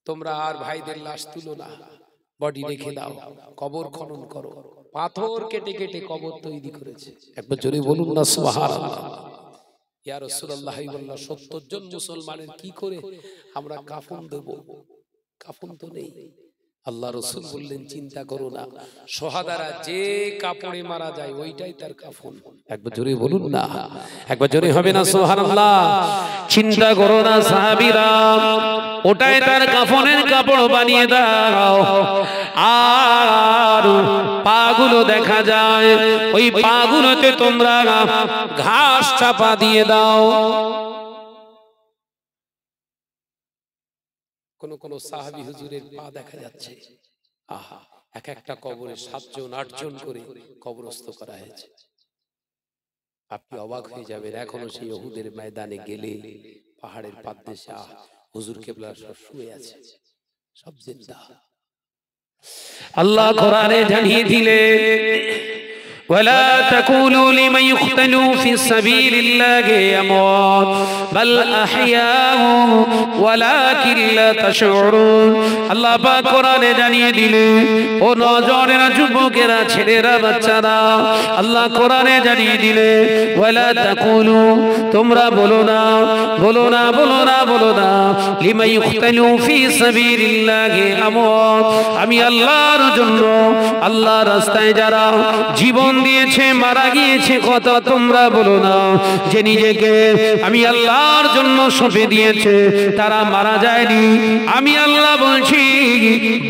তোমরা আর ভাইদের লাশ তুলো না, বডি রেখে দাও, কবর খনন করো। পাথর কেটে কেটে কবর তৈরি করেছে। একবার জোরে বলুন না সুবহানাল্লাহ। ইয়া রাসূলুল্লাহ, 70 জন মুসলমানের কি করে আমরা কাফন দেব? কাফন তো নেই। আল্লাহ রাসূল বললেন, চিন্তা করো না, শহাদারা যে কাপড়ে মারা যায় ওইটাই তার কাফন। একবার জোরে বলুন না, একবার জোরে হবে না সুবহানাল্লাহ। চিন্তা করো না সাহাবীরা, ওটাই তার কাফনের কাপড় বানিয়ে দাও। আর পাগুলো দেখা যায়, ওই পাগুলোতে তোমরা ঘাস চাপা দিয়ে দাও। কোন কোন সাহাবী হুজুরের পা দেখা যাচ্ছে। আহা, এক একটা কবরে 7 জন 8 জন করে কবরস্থ করা হয়েছে। আপনি অবাক হয়ে যাবেন, এখনো সেই উহুদের ময়দানে গেলে পাহাড়ের পাদদেশে হুজুর কেবলা সব শুয়ে আছে, সব জিন্দা। আল্লাহ কোরআনে জানিয়ে দিলেন, ولا تقولوا لمن يقتل في سبيل الله أموات بل أحياء ولكن لا تشعرون। আল্লাহ পাক কোরআনে জানিয়ে দিলেন, ও নওজওয়ানেরা, যুবকেরা, ছেলেরা, বাচ্চারা, আল্লাহ কোরআনে জানিয়ে দিলেন, ওয়ালা তাকুলু, তোমরা বলো না, বলো না, বলো না, বলো না, লিমান ইউকতালু ফি সাবিলিল্লাহি আমওয়াত, আমি আল্লাহর জন্য, আল্লাহর রাস্তায় যারা জীবন দিয়েছে, মারা গিয়েছে, কথা তোমরা বলো না যে নিজেকে আমি আল্লাহর জন্য সঁপে দিয়েছে, তারা মারা যায়নি। আমি আল্লাহ বলছি,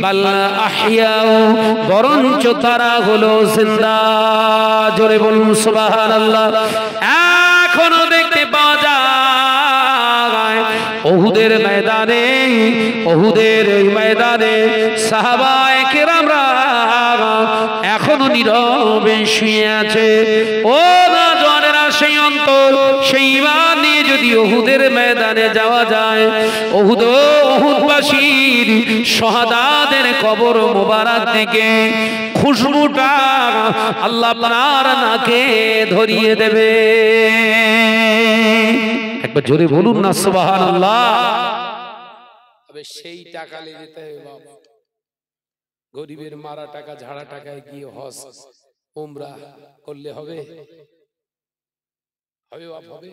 বাল আহইয়াউ, বরঞ্চ তারা হলো জিন্দা। জোরে বলুন সুবহানাল্লাহ। এখনো দেখতে পাওয়া যায় উহুদের ময়দানে, উহুদের এই ময়দানে সাহাবায়ে কেরামরা এখনো নীরবে শুয়ে আছে। ও নওজওয়ানেরা, সেই অন্তর, সেই ঈমান নিয়ে যদি উহুদের ময়দানে যাওয়া যায়, উহুদবাসীর শহাদাদের কবর মোবারক থেকে খুশবুটা আল্লাহ আপনার নাকে ধরিয়ে দেবে। একবার জোরে বলুন না সুবহানাল্লাহ। তবে সেই টাকা নিয়ে যেতে হবে বাবা। গরিবের মারা টাকা, ঝাড়া টাকায় গিয়ে হজ উমরা করলে হবে? হবে বাপ, হবে?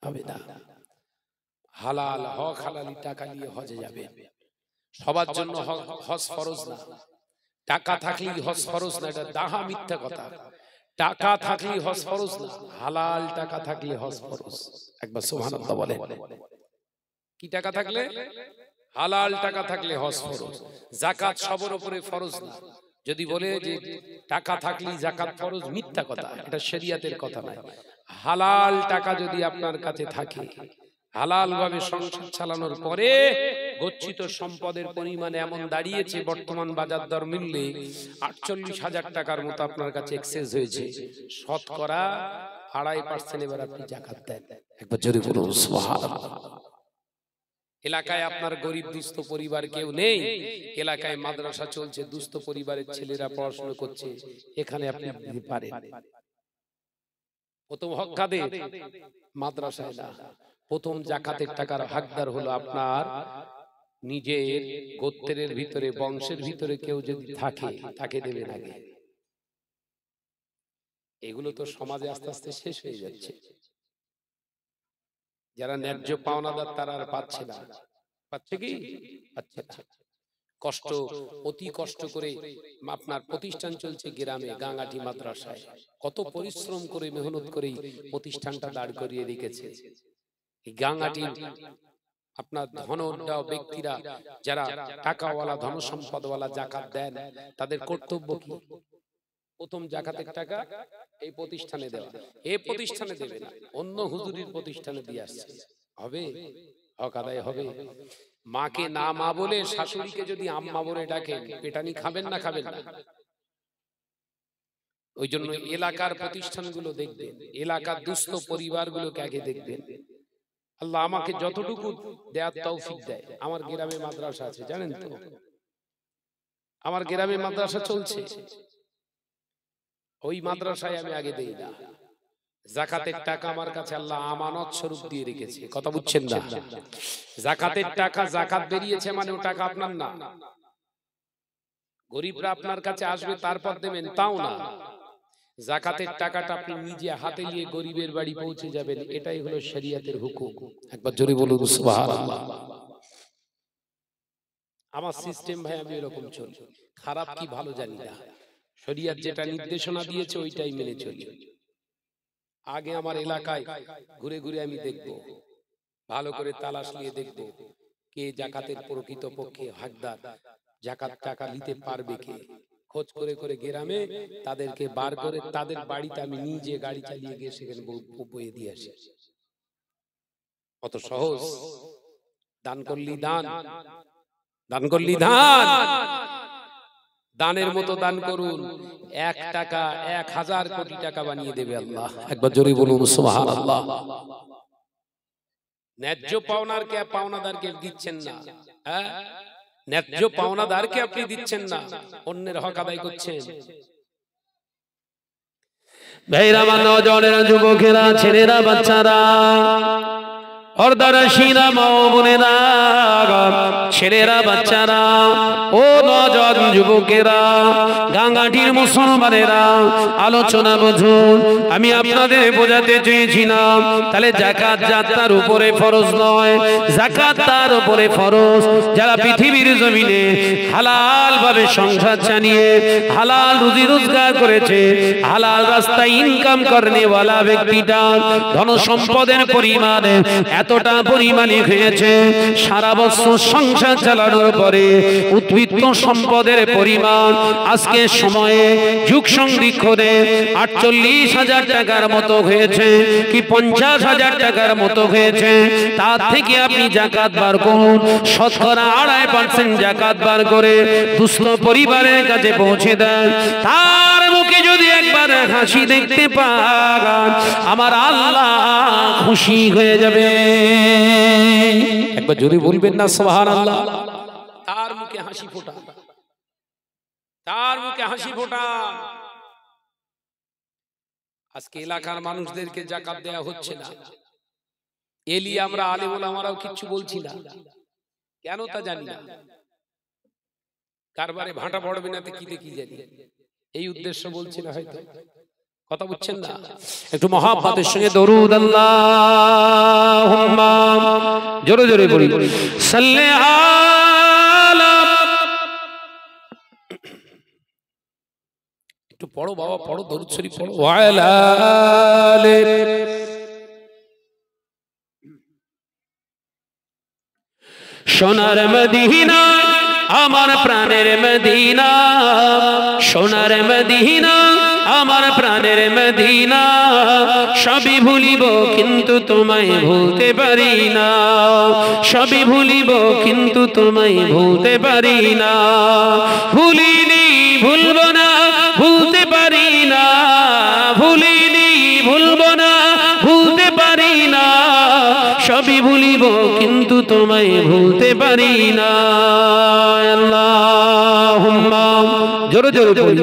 হবে না। হালাল হক হালালি টাকা নিয়ে হজে যাবে। সবার জন্য হজ ফরজ না। টাকা থাকলেই হজ ফরজ না, এটা দাহা মিথ্যা কথা। টাকা থাকলেই হজ ফরজ না, হালাল টাকা থাকলে হজ ফরজ। একবার সুবহানাল্লাহ বলেন। কি টাকা থাকলে? হালাল টাকা থাকলে হজ ফরজ। যাকাত সবার উপরে ফরজ না। যদি বলে যে টাকা থাকলেই যাকাত ফরজ, মিথ্যা কথা, এটা শরীয়তের কথা নয়। হালাল টাকা যদি আপনার কাছে থাকে, হালাল ভাবে সংসার চালানোর পরে গচ্ছিত সম্পদের পরিমাণ এমন দাঁড়িয়েছে, বর্তমান বাজার দর মূল্যে 48,000 টাকার মতো আপনার কাছে এক্সেস হয়েছে, শতকরা 2.5% এবার আপনি যাকাত দেন। একবার জোরে বলুন সুবহানাল্লাহ। এলাকায় আপনার গরিব দুস্থ পরিবার কেউ নেই, এলাকায় মাদ্রাসা চলছে, দুস্থ পরিবারের ছেলেরা পড়াশোনা করছে, এখানে আপনি দিতে পারেন। প্রথম হক কাদের? মাদ্রাসায় না। প্রথম যাকাতের টাকার হকদার হলো আপনার নিজের গোত্রের ভিতরে, বংশের ভিতরে কেউ যদি থাকে, তাকে দেবেন আগে। এগুলো তো সমাজে আস্তে আস্তে শেষ হয়ে যাচ্ছে। যারা ন্যায্য পাওনাদার তারা আর পাচ্ছে না। পাচ্ছে কি? পাচ্ছে না। কষ্ট, অতি কষ্ট করে আপনার প্রতিষ্ঠান চলছে গ্রামে, গাঙ্গাটি মাদ্রাসায়। কত পরিশ্রম করে, মেহনত করে প্রতিষ্ঠানটা দাঁড় করিয়ে রেখেছে। এই গাঙ্গাটি আপনার ধনওয়ালা ব্যক্তিরা, যারা টাকাওয়ালা, ধন সম্পদওয়ালা যাকাত দেন, তাদের কর্তব্য কি? প্রথম যাকাতের টাকা এই প্রতিষ্ঠানে দেওয়া। এই প্রতিষ্ঠানে দেবে না, অন্য হুজুরির প্রতিষ্ঠানে দিয়ে আসছে। হবে? হক আদায় হবে? মাকে না মা বলে শাশুড়িকে যদি আম্মা বলে ডাকেন, পেটানি খাবেন না খাবেন না? ওই জন্য এলাকার প্রতিষ্ঠানগুলো দেখবেন, এলাকার দুস্থ পরিবারগুলোকে আগে দেখবেন। আল্লাহ আমাকে যতটুকু দেয়ার তৌফিক দেয়। আমার গ্রামে মাদ্রাসা আছে, জানেন তো? আমার গ্রামে মাদ্রাসা চলছে, ওই মাদ্রাসায় আমি আগে দেই না। যাকাতের টাকা আমার কাছে আল্লাহ আমানত স্বরূপ দিয়ে রেখেছে। কথা বুঝছেন না? যাকাতের টাকা, যাকাত বেরিয়েছে মানে ও টাকা আপনার না। গরিবরা আপনার কাছে আসবে তারপর দেবেন, তাও না। যাকাতের টাকাটা আপনি নিজে হাতে নিয়ে গরিবের বাড়ি পৌঁছে যাবেন, এটাই হলো শরীয়তের হুকুম। একবার জোরে বলুন সুবহানাল্লাহ। আমার সিস্টেম ভাই, আমি এরকম চলি। খারাপ কি ভালো জানি না, শরীয়ত যেটা নির্দেশনা দিয়েছে ওইটাই মেনে চলি। আগে আমার এলাকায় ঘুরে ঘুরে আমি দেখব, ভালো করে তালাশ নিয়ে দেখব কে যাকাতের প্রকৃত পক্ষে হকদার, যাকাত টাকা নিতে পারবে কে। খোঁজ করে করে গ্রামে তাদেরকে বার করে তাদের বাড়িতে আমি নিজে গাড়ি চালিয়ে গিয়ে সেখানে বয়ে দিয়ে আসি। কত সহজ। দান করলি দান, দান করলি দান, দানের মতো দান করুন। 1 টাকা 1000 কোটি টাকা বানিয়ে দেবে আল্লাহ। একবার জোরে বলুন সুবহানাল্লাহ। ন্যায্য পাওনারকে পাওনাদারকে দিচ্ছেন না, হ্যাঁ? ন্যায্য পাওনাদারকে আপনি দিচ্ছেন না, অন্যের হক আদায় করছেন। ভাইরা, আমার নওজওয়ানেরা, যুবকেরা, ছেলেরা, বাচ্চারা, অর্ধরাশিরা, মা ও বোনেরা, ছেলেরা, বাচ্চারা, ও নওজওয়ান যুবকেরা, গাঙ্গাটির মুসলমানেরা, আলোচনা বুঝুন। আমি আপনাদের বোঝাতে চেয়েছিলাম তাহলে যাকাত যাত্রার উপরে ফরজ নয়, যাকাত তার উপরে ফরজ যারা পৃথিবীর জমিনে হালাল ভাবে সংসার চালিয়ে হালাল রুজি রোজগার করেছে, হালাল রাস্তায় ইনকাম করনে ওয়ালা ব্যক্তিটা ধন সম্পদের পরিমাণ এতটা পরিমাণে হয়েছে, সারা বছর সংসার চালানোর পরে উদ্বৃত্ত সম্পদের পরিমাণ আজকে সময়ে যুগ সংরক্ষণে 48,000 টাকার মতো হয়েছে কি 50,000 টাকার মতো হয়েছে। তার থেকে আপনি যাকাত বার করুন, শতকরা 2.5% যাকাত বার করে দুস্থ পরিবারের কাছে পৌঁছে দেন। তার মুখে যদি একবার হাসি দেখতে পান, আমার আল্লাহ খুশি হয়ে যাবে। একবার জোরে বলবেন না সুবহানাল্লাহ। তার মুখে হাসি ফোটা, তার মুখে হাসি ফোটা। আজকে এলাকার মানুষদেরকে যাকাত দেয়া হচ্ছে না, এলি আমরা আলেম ওলামারাও কিচ্ছু বলছি না, কেন তা জানি না। কারবারে ভাটা পড়বে না তো কি দেখি জানি, এই উদ্দেশ্য বলছি না হয়তো। কথা বুঝছেন না? একটু মহাব্বতের সঙ্গে দরুদ আল্লাহুম্মা জোরে জোরে বলি সাল্লি আলা। একটু পড়ো বাবা, পড়ো দরুদ শরীফ পড়ো। ওয়া আলা আলি। সোনার মদিনা আমার প্রাণের মদিনা, সোনার মদিনা আমার প্রাণের মদিনা, সবই ভুলিব কিন্তু তোমায় ভুলতে পারি না, সবই ভুলিব কিন্তু তোমায় ভুলতে পারি না, ভুলিনি ভুলব না ভুলতে পারি না, ভুলিনি ভুলব না ভুলতে পারি না, সবই ভুলিব কিন্তু তোমায় ভুলতে পারি না। আল্লাহুম্মা জোরে জোরে বলি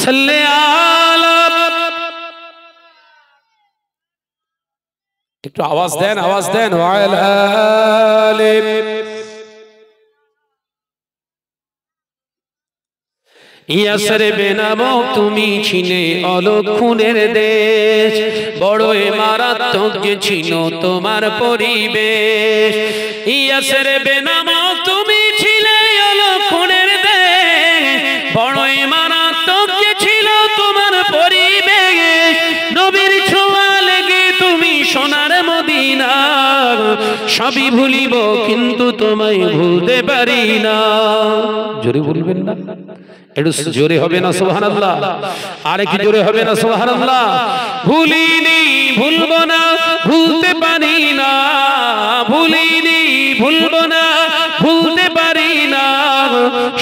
সাল্লি আলা। একটু আওয়াজ দেন, আওয়াজ দেন। ওয়া আলা আলি। ইয়াসরিব নামক তুমি ছিলে অলক্ষণের দেশ, বড়ই মারাত্মক যে ছিল তোমার পরিবেশ। ইয়াসরিব নামক তুমি ছিলে অলক্ষণের দেশ, বড়ই মারাত্মক যে ছিল তোমার পরিবেশ। নবীর ছোঁয়া লেগে তুমি সোনার মদিনা, সবই ভুলিব কিন্তু তোমায় ভুলতে পারি না। জোরে বলবেন না? একটু জোরে হবে না সুবহানাল্লাহ? আরে কি জোরে হবে না সুবহানাল্লাহ? ভুলিনি ভুলব না ভুলতে পারি না, ভুলিনি ভুলবো না, ভুলতে পারি না,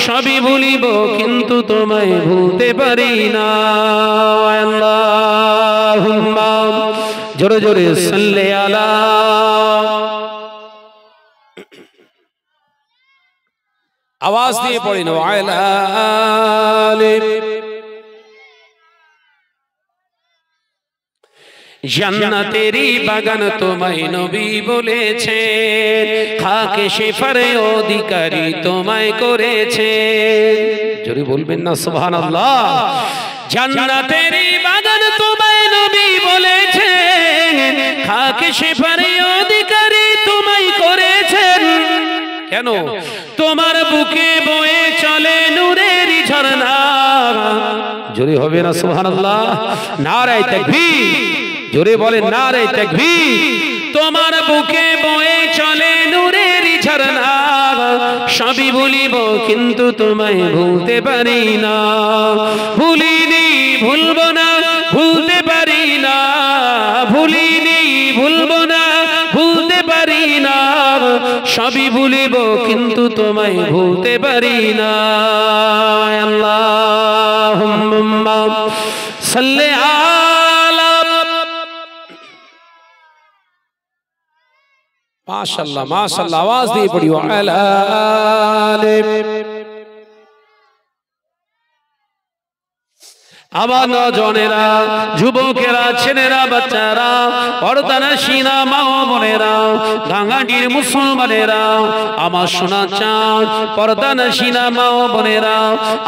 সবই ভুলিব কিন্তু তোমায় ভুলতে পারি না। আল্লাহুম্মা জোরে জোরে সাল্লি আলা, আওয়াজ দিয়ে পড়েন আলা আলি। জান্নাতেরই বাগান তোমায় নবী বলেছে, খাকে শেফার অধিকারী তোমায় করেছে। জোরে বলবেন না সুবহানাল্লাহ। জান্নাতেরই বাগান তোমায় নবী বলেছে, খাকে শেফার অধিকারী তোমায় করেছেন। কেন? তোমার বুকে বয়ে চলে নূরের ঝর্ণা। জোরে হবে না সুবহানাল্লাহ? নারায়ে তাকবীর, জোরে বলেন নারায়ে তাকবীর। তোমার বুকে বয়ে চলে নূরের ঝর্ণা, সবই ভুলিব কিন্তু তোমায় ভুলতে পারি না। ভুলিনি ভুলবো না, ভুলতে পারি না, ভুলিনি ভুলবো না, ভুলতে পারি না, সবই ভুলিব কিন্তু তোমায় ভুলতে পারি না। আল্লাহুম্মা সাল্লি আলা। মাশাআল্লাহ মাশাআল্লাহ, আওয়াজ দিয়ে পড়ি আলা আলি। আমার নজনেরা, যুবকেরা, ছেলেরা, বাচ্চারা, পর্দানশীনা মা ও বোনেরা, গাঙ্গাটির মুসলমানেরা, আমার সোনা চাঁদ পর্দানশীনা মা ও বোনেরা,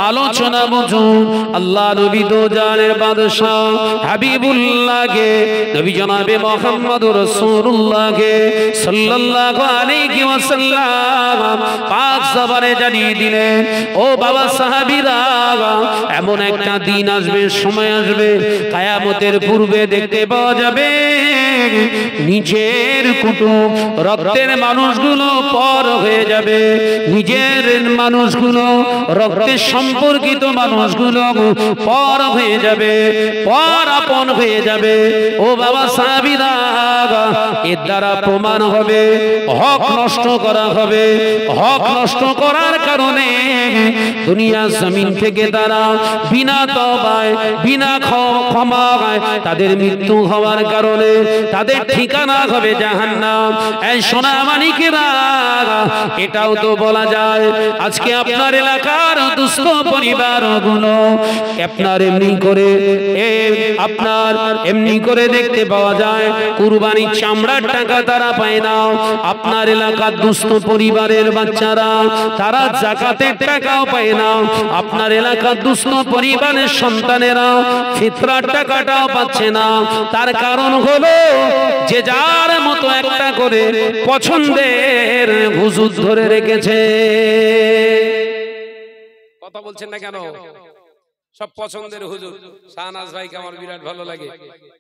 আলোচনা বুঝুন। আল্লাহ নবী দো জানের বাদশাহ হাবিবুল্লাহকে, নবী জনাবে মুহাম্মদুর রাসূলুল্লাহকে সাল্লাল্লাহু আলাইহি ওয়াসাল্লাম পাক জবানে জানিয়ে দিলেন, ও বাবা সাহাবীরা, এমন একটা দিন আসবে, সময় আসবে, কিয়ামতের পূর্বে দেখতে পাওয়া যাবে নিজের কুটুম রক্তের মানুষগুলো পর হয়ে যাবে, নিজের মানুষগুলো রক্তের সম্পর্কিত মানুষগুলো পর হয়ে যাবে, পর আপন হয়ে যাবে। ও বাবা সাহাবীরা, এর দ্বারা প্রমাণ হবে হক নষ্ট করা হবে। হক নষ্ট করার কারণে দুনিয়া জমিন থেকে তারা বিনা তওবায়, বিনা ক্ষমায় তাদের মৃত্যু হওয়ার কারণে তাদের ঠিকানা হবে জাহান্নাম। এই সোনা মানিকেরা, এটাও তো বলা যায় আজকে আপনার এলাকার দুস্থ পরিবারগুলো আপনার এমনি করে দেখতে পাওয়া যায় কুরবানির চামড়ার টাকা তারা পায় না। আপনার এলাকার দুস্থ পরিবারের বাচ্চারা তারা যাকাতের টাকাও পায় না। আপনার এলাকার দুস্থ পরিবারের সন্তানেরা ফিতরার টাকাটাও পাচ্ছে না। তার কারণ হলো যে যার মতো একটা করে পছন্দের হুজুর ধরে রেখেছে। কথা বলছেন না কেন? সব পছন্দের হুজুর। শাহনাজ ভাইকে আমার বিরাট ভালো লাগে,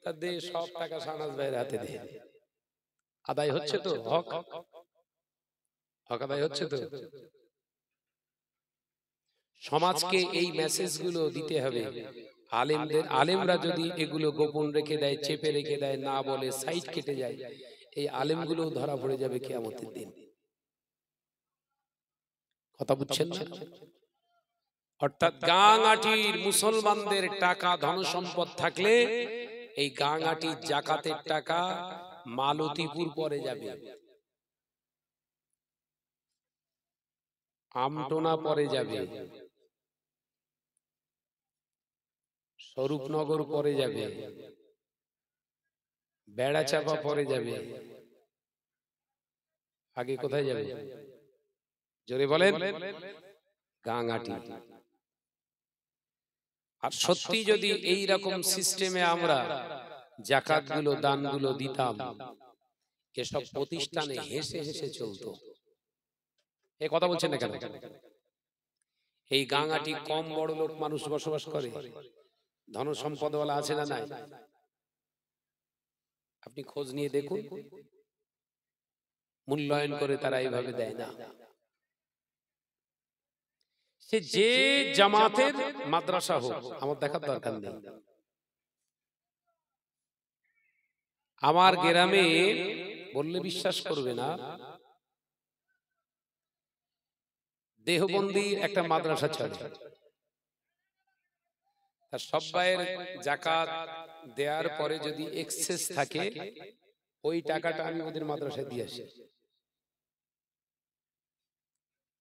তার দে সব টাকা শাহনাজ ভাইয়ের হাতে দে। আদায় হচ্ছে তো হক? হক আদায় হচ্ছে তো? সমাজকে এই মেসেজগুলো দিতে হবে। আলেমরা যদি এগুলো গোপন রেখে দেয়, চেপে রেখে দেয়, না বলে সাইড কেটে যায়, এই আলেমগুলো ধরা পড়ে যাবে কিয়ামতের দিন। কথা বুঝছেন না? অর্থাৎ গাঁঙাটির মুসলমানদের টাকা ধন সম্পদ থাকলে এই গাঁঙাটির জাকাতের টাকা মালতীপুর পরে যাবে, আমটোনা পরে যাবে, স্বরূপনগর পরে যাবে, বেড়াচাপা পরে যাবে। আগে কোথায় যাবে? জোরে বলেন। গাঁঙাটি। আর সত্যি যদি এই রকম সিস্টেমে আমরা জাকাতগুলো, দানগুলো দিতাম, এসব প্রতিষ্ঠানে হেসে হেসে চলতো। এ কথা বলছেন না কেন? এই গাঁঙাটি কম বড় লোক মানুষ বসবাস করে, ধন সম্পদওয়ালা আছে না নাই? আপনি খোঁজ নিয়ে দেখুন, মূল্যায়ন করে তারা এইভাবে দেয় না। সে যে জামাতের মাদ্রাসা হোক, আমার দেখার দরকার নেই। আমার গ্রামে বললে বিশ্বাস করবে না, দেহবন্দি একটা মাদ্রাসা চলে, তার সবাইয়ের যাকাত দেওয়ার পরে যদি এক্সেস থাকে ওই টাকাটা আমি ওদের মাদ্রাসায় দিয়ে আসি।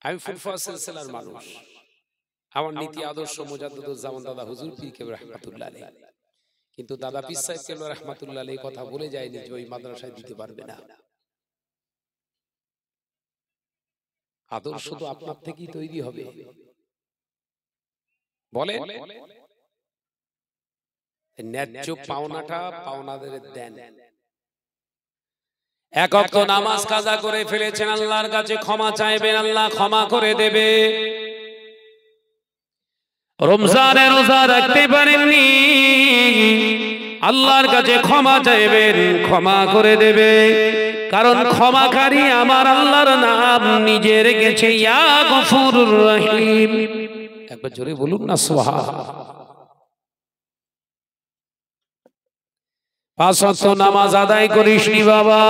আমি ফুলফা সিলসিলার মানুষ, আমার নীতি আদর্শ মুজাদ্দিদুজ্জামান দাদা হুজুর পীর কেবলা রাহমাতুল্লাহ আলাইহি, কিন্তু দাদা পীর সাহেব কেবলা রাহমাতুল্লাহ আলাইহি কথা বলে যায়নি যে ওই মাদ্রাসায় দিতে পারবে না। আদর্শ তো আপনার থেকেই তৈরি হবে। বলে ন্যায্য পাওনাটা পাওনাদের দেন। এক ওয়াক্ত নামাজ কাজা করে ফেলেছেন, আল্লাহর কাছে ক্ষমা চাইবেন, আল্লাহ ক্ষমা করে দেবে। রমজানে রোজা রাখতে পারেননি, আল্লাহর কাছে ক্ষমা চাইবেন, ক্ষমা করে দেবে। কারণ ক্ষমাকারী আমার আল্লাহর নাম নিজে রেখেছে, ইয়া গফুরুর রহিম। একবার জোরে বলুন না সুবহানাল্লাহ। পাঁচ ওয়াক্ত নামাজ আদায় করিসনি বাবা,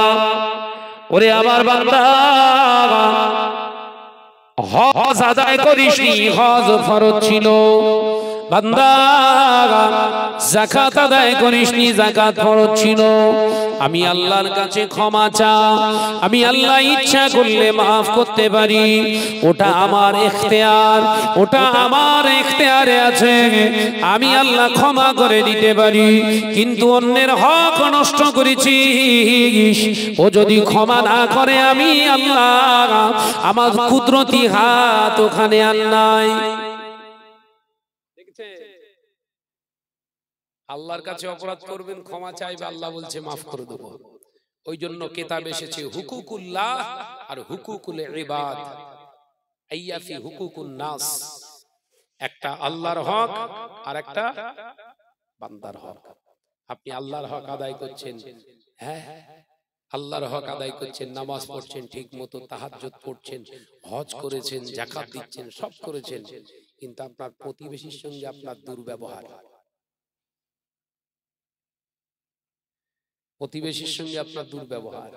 ওরে আমার বান্দা, হজ আদায় করিসনি, হজ ফরজ ছিল বান্দা। যাকাত আদায় করিসনি, যাকাত ফরজ ছিল। আমি আল্লাহর কাছে ক্ষমা চা, আমি আল্লাহ ইচ্ছা করলে মাফ করতে পারি, ওটা আমার ইখতিয়ার, ওটা আমার ইখতিয়ারে আছে, আমি আল্লাহ ক্ষমা করে দিতে পারি। কিন্তু অন্যের হক নষ্ট করেছি, ও যদি ক্ষমা না করে আমি আল্লাহ আমার কুদরতি হাত ওখানে আর নাই। আল্লাহর কাছে অপরাধ করবেন, ক্ষমা চাইবে, আল্লাহ বলছে মাফ করে দেব। ওই জন্য কিতাব এসেছে হুকুকুল্লাহ আর হুকুকুল ইবাদ, আইয়াফি হুকুকুন নাস। একটা আল্লাহর হক আর একটা বান্দার হক। আপনি আল্লাহর হক আদায় করছেন, হ্যাঁ আল্লাহর হক আদায় করছেন, নামাজ পড়ছেন ঠিক মতো, তাহাজ্জুদ পড়ছেন, হজ করেছেন, যাকাত দিচ্ছেন, সব করেছেন, কিন্তু আপনার প্রতিবেশীর সঙ্গে আপনার দুর্ব্যবহার, প্রতিবেশীর সঙ্গে আপনার দুর্ব্যবহার,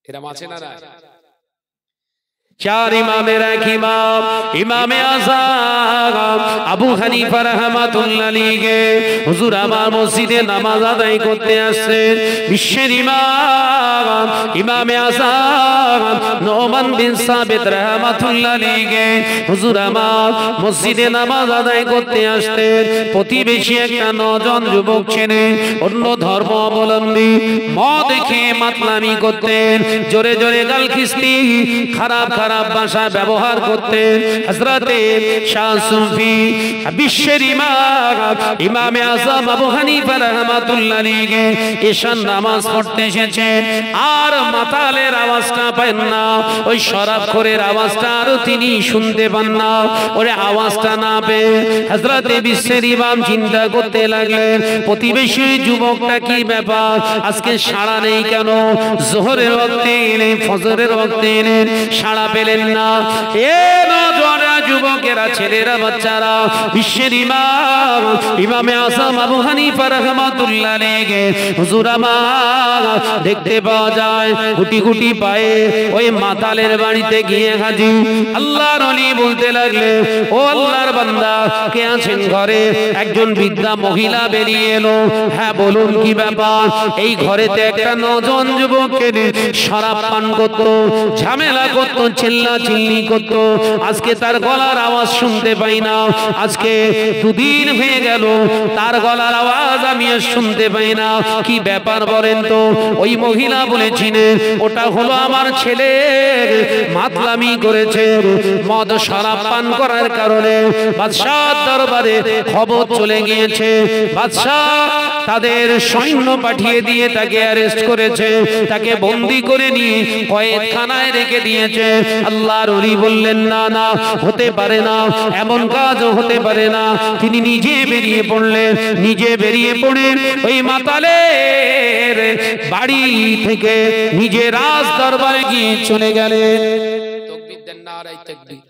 এরম আছে না না? চার ইমামের এক ইমাম, ইমামে আযম আবু হানিফা রাহমাতুল্লাহ আলাইহি, হুজুর আমার মসজিদে নামাজ আদায় করতে আসছেন। বিশ্বের ইমাম ইমামে আযম নোমান বিন সাবিত রাহমাতুল্লাহ আলাইহি, হুজুর আমার মসজিদে নামাজ আদায় করতে আসতেন। প্রতিবেশী একটা নজন যুবক ছেলে, অন্য ধর্ম অবলম্বী, মদ খেয়ে মাতলামি করতেন, জোরে জোরে গাল খিস্তি, খারাপ খারাপ ভাষা ব্যবহার করতেন। হযরতে শাহ সুফি বিশ্বের ইমাম ইমামে আযম আবু হানিফা রাহমাতুল্লাহ আলাইহি ঈশার নামাজ পড়তে এসেছেন, আর মাতালের আওয়াজটা পান না, ওই শরাবখোরের আওয়াজটা আর তিনি শুনতে পান না। ওরে আওয়াজটা না পেয়ে হযরতে বিশ্বের ইমাম চিন্তা করতে লাগলেন, প্রতিবেশী যুবকটা কি ব্যাপার, আজকে সাড়া নেই কেন? যোহরের ওয়াক্তে এলেন, ফজরের ওয়াক্তে এলেন, সাড়া পেলেন না। এ নওজোয়ান যুবকেরা, ছেলেরা, বাচ্চারা, বিশ্বের ইমাম ইমামে আযম আবু হানিফা রাহমাতুল্লাহ আলাইহি হুজুর আমার দেখতে পাওয়া যায় গুটি গুটি পায়ে ওই মাতালের বাড়িতে গিয়ে হাজির। আল্লাহর ওলি বলতে লাগলেন, ও আল্লাহর বান্দা, কে আছেন ঘরে? একজন বৃদ্ধা মহিলা বেরিয়ে এলো। হ্যাঁ বলুন কি ব্যাপার? এই ঘরেতে একটা নজন যুবকের শরাব পান করত, ঝামেলা করত, চিল্লা চিল্লি করত, আজকে তার গলার আওয়াজ শুনতে পাই না। আজকে দুদিন হয়ে গেল তার গলার আওয়াজ আমি আর শুনতে পাই না। কি ব্যাপার বলেন তো? ওই মহিলা বলেছিলেন, ওটা হলো আমার ছেলে মাতলামি করেছে, মদ শরাব পান করার কারণে বাদশার দরবারে খবর চলে গিয়েছে। বাদশাহ তাদের সৈন্য পাঠিয়ে দিয়ে তাকে অ্যারেস্ট করেছে, তাকে বন্দী করে নিয়ে কয়েদখানায় রেখে দিয়েছে। আল্লাহর ওলি বললেন, না না, হতে পারে না, এমন কাজও হতে পারে না। তিনি নিজে বেরিয়ে পড়লেন, নিজে বেরিয়ে পড়ে ওই মাতালের বাড়ি থেকে নিজে রাজ দরবারে গিয়ে চলে গেলেন। তাকবীর দেন, নারায়ে তাকবীর,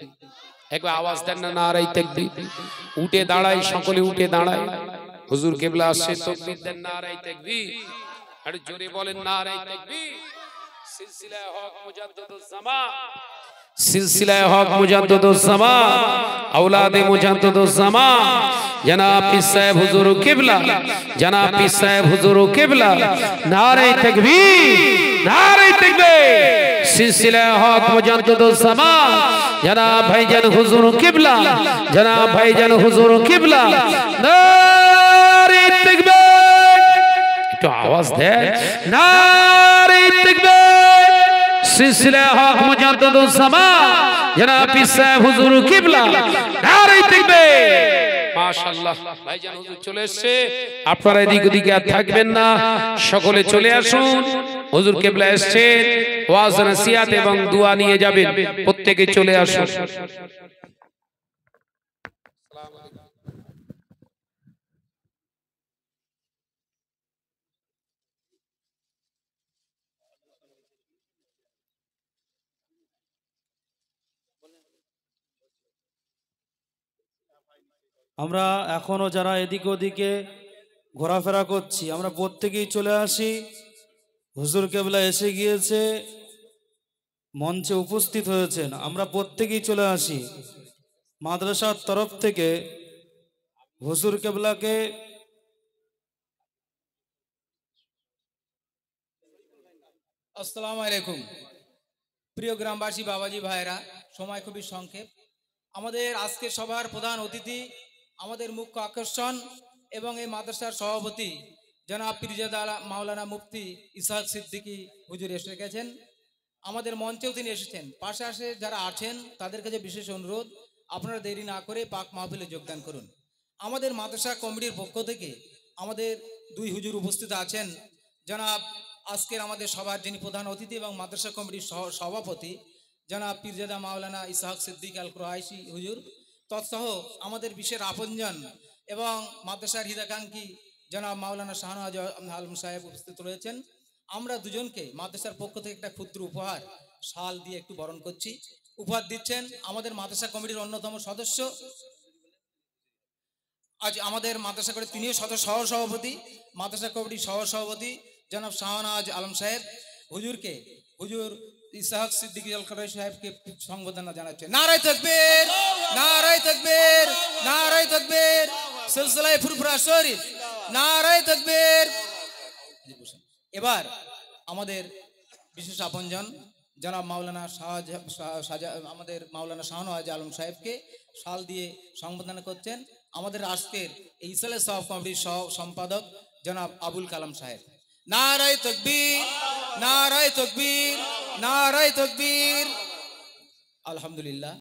একবার আওয়াজ দেন না, নারায়ে তাকবীর। উঠে দাঁড়াই, সকলে উঠে দাঁড়াই, হুজুর কিবলা আসছে, তাকবীর দেন, নারায়ে তাকবীর, আর জোরে বলেন নারায়ে তাকবীর। সিলসিলা হক মুজাদ্দিদুজ জামান सिलसिला हक मुजद्दिदुज़्ज़मा औलाद मुजद्दिदुज़्ज़मा जनाब पीर साहब हुजूर किबला, जनाब पीर साहब हुजूर किबला, नारे तकबीर, नारे तकबीर। सिलसिला हक मुजद्दिदुज़्ज़मा जनाब भाईजान हुजूर किबला, जनाब भाईजान हुजूर किबला, नारे तकबीर। तो आवाज दे, नारे तकबीर। सिलसिला हक मुजद्दिदुज़्ज़मा जनाब पीर साहब हुजूर किबला, नारे तकबीर। মাশাআল্লাহ ভাইজান হুজুর চলে এসেছে, আপনারা এদিক ওদিকে আর থাকবেন না, সকলে চলে আসুন। হুজুর কিবলা এসেছেন, ওয়াজ নসিহত এবং দোয়া নিয়ে যাবেন, প্রত্যেকে চলে আসুন। আমরা এখনো যারা এদিকে ওদিকে ঘোরাফেরা করছি, আমরা প্রত্যেকেই চলে আসি। হুজুর কেবলা এসে গিয়েছে, মঞ্চে উপস্থিত হয়েছেন, আমরা প্রত্যেকেই চলে আসি। মাদ্রাসার তরফ থেকে হুজুর কেবলাকে আসসালামু আলাইকুম। প্রিয় গ্রামবাসী, বাবাজি ভাইরা, সময় খুবই সংক্ষেপ। আমাদের আজকের সভার প্রধান অতিথি, আমাদের মুখ্য আকর্ষণ এবং এই মাদ্রাসার সভাপতি জনাব পীরজাদা মাওলানা মুফতি ইসহাক সিদ্দিকী হুজুর এসে গেছেন। আমাদের মঞ্চেও তিনি এসেছেন। পাশে যারা আছেন তাদের কাছে বিশেষ অনুরোধ, আপনারা দেরি না করে পাক মাহফিলে যোগদান করুন। আমাদের মাদ্রাসা কমিটির পক্ষ থেকে আমাদের দুই হুজুর উপস্থিত আছেন। জনাব আজকের আমাদের সভার যিনি প্রধান অতিথি এবং মাদ্রাসা কমিটির সভাপতি জনাব পীরজাদা মাওলানা ইসহাক সিদ্দিক আল কুরাইশি হুজুর, তৎসহ আমাদের বিশেষ আপনজন এবং মাদ্রাসার হিতাকাঙ্ক্ষী জনাব মাওলানা শাহনওয়াজ আলম সাহেব উপস্থিত রয়েছেন। আমরা দুজনকে মাদ্রাসার পক্ষ থেকে একটা ক্ষুদ্র উপহার শাল দিয়ে একটু বরণ করছি। উপহার দিচ্ছেন আমাদের মাদ্রাসা কমিটির অন্যতম সদস্য, আজ আমাদের মাদ্রাসা কমিটির তিনিও সহসভাপতি, মাদ্রাসা কমিটির সহসভাপতি জনাব শাহনওয়াজ আলম সাহেব হুজুরকে, হুজুর ইসহাক সিদ্দিকী আল কুরাইশি সাহেবকে সংবর্ধনা জানাচ্ছে। নারায়ে তাকবীর, নারায়ে তাকবীর, নারায়ে তাকবীর। সিলসিলায়ে ফুরফুরা শরীফ, নারায়ে তাকবীর। এবার আমাদের বিশেষ আপনজন জনাব মাওলানা আমাদের মাওলানা শাহনওয়াজ আলম সাহেবকে শাল দিয়ে সংবর্ধনা করছেন আমাদের আজকের এই ইসলামী সওয়াব কমিটির সহ সম্পাদক জনাব আবুল কালাম সাহেব। নারায়ে তাকবীর, নারায়ে তাকবীর, নারায়ে তাকবীর। আলহামদুলিল্লাহ।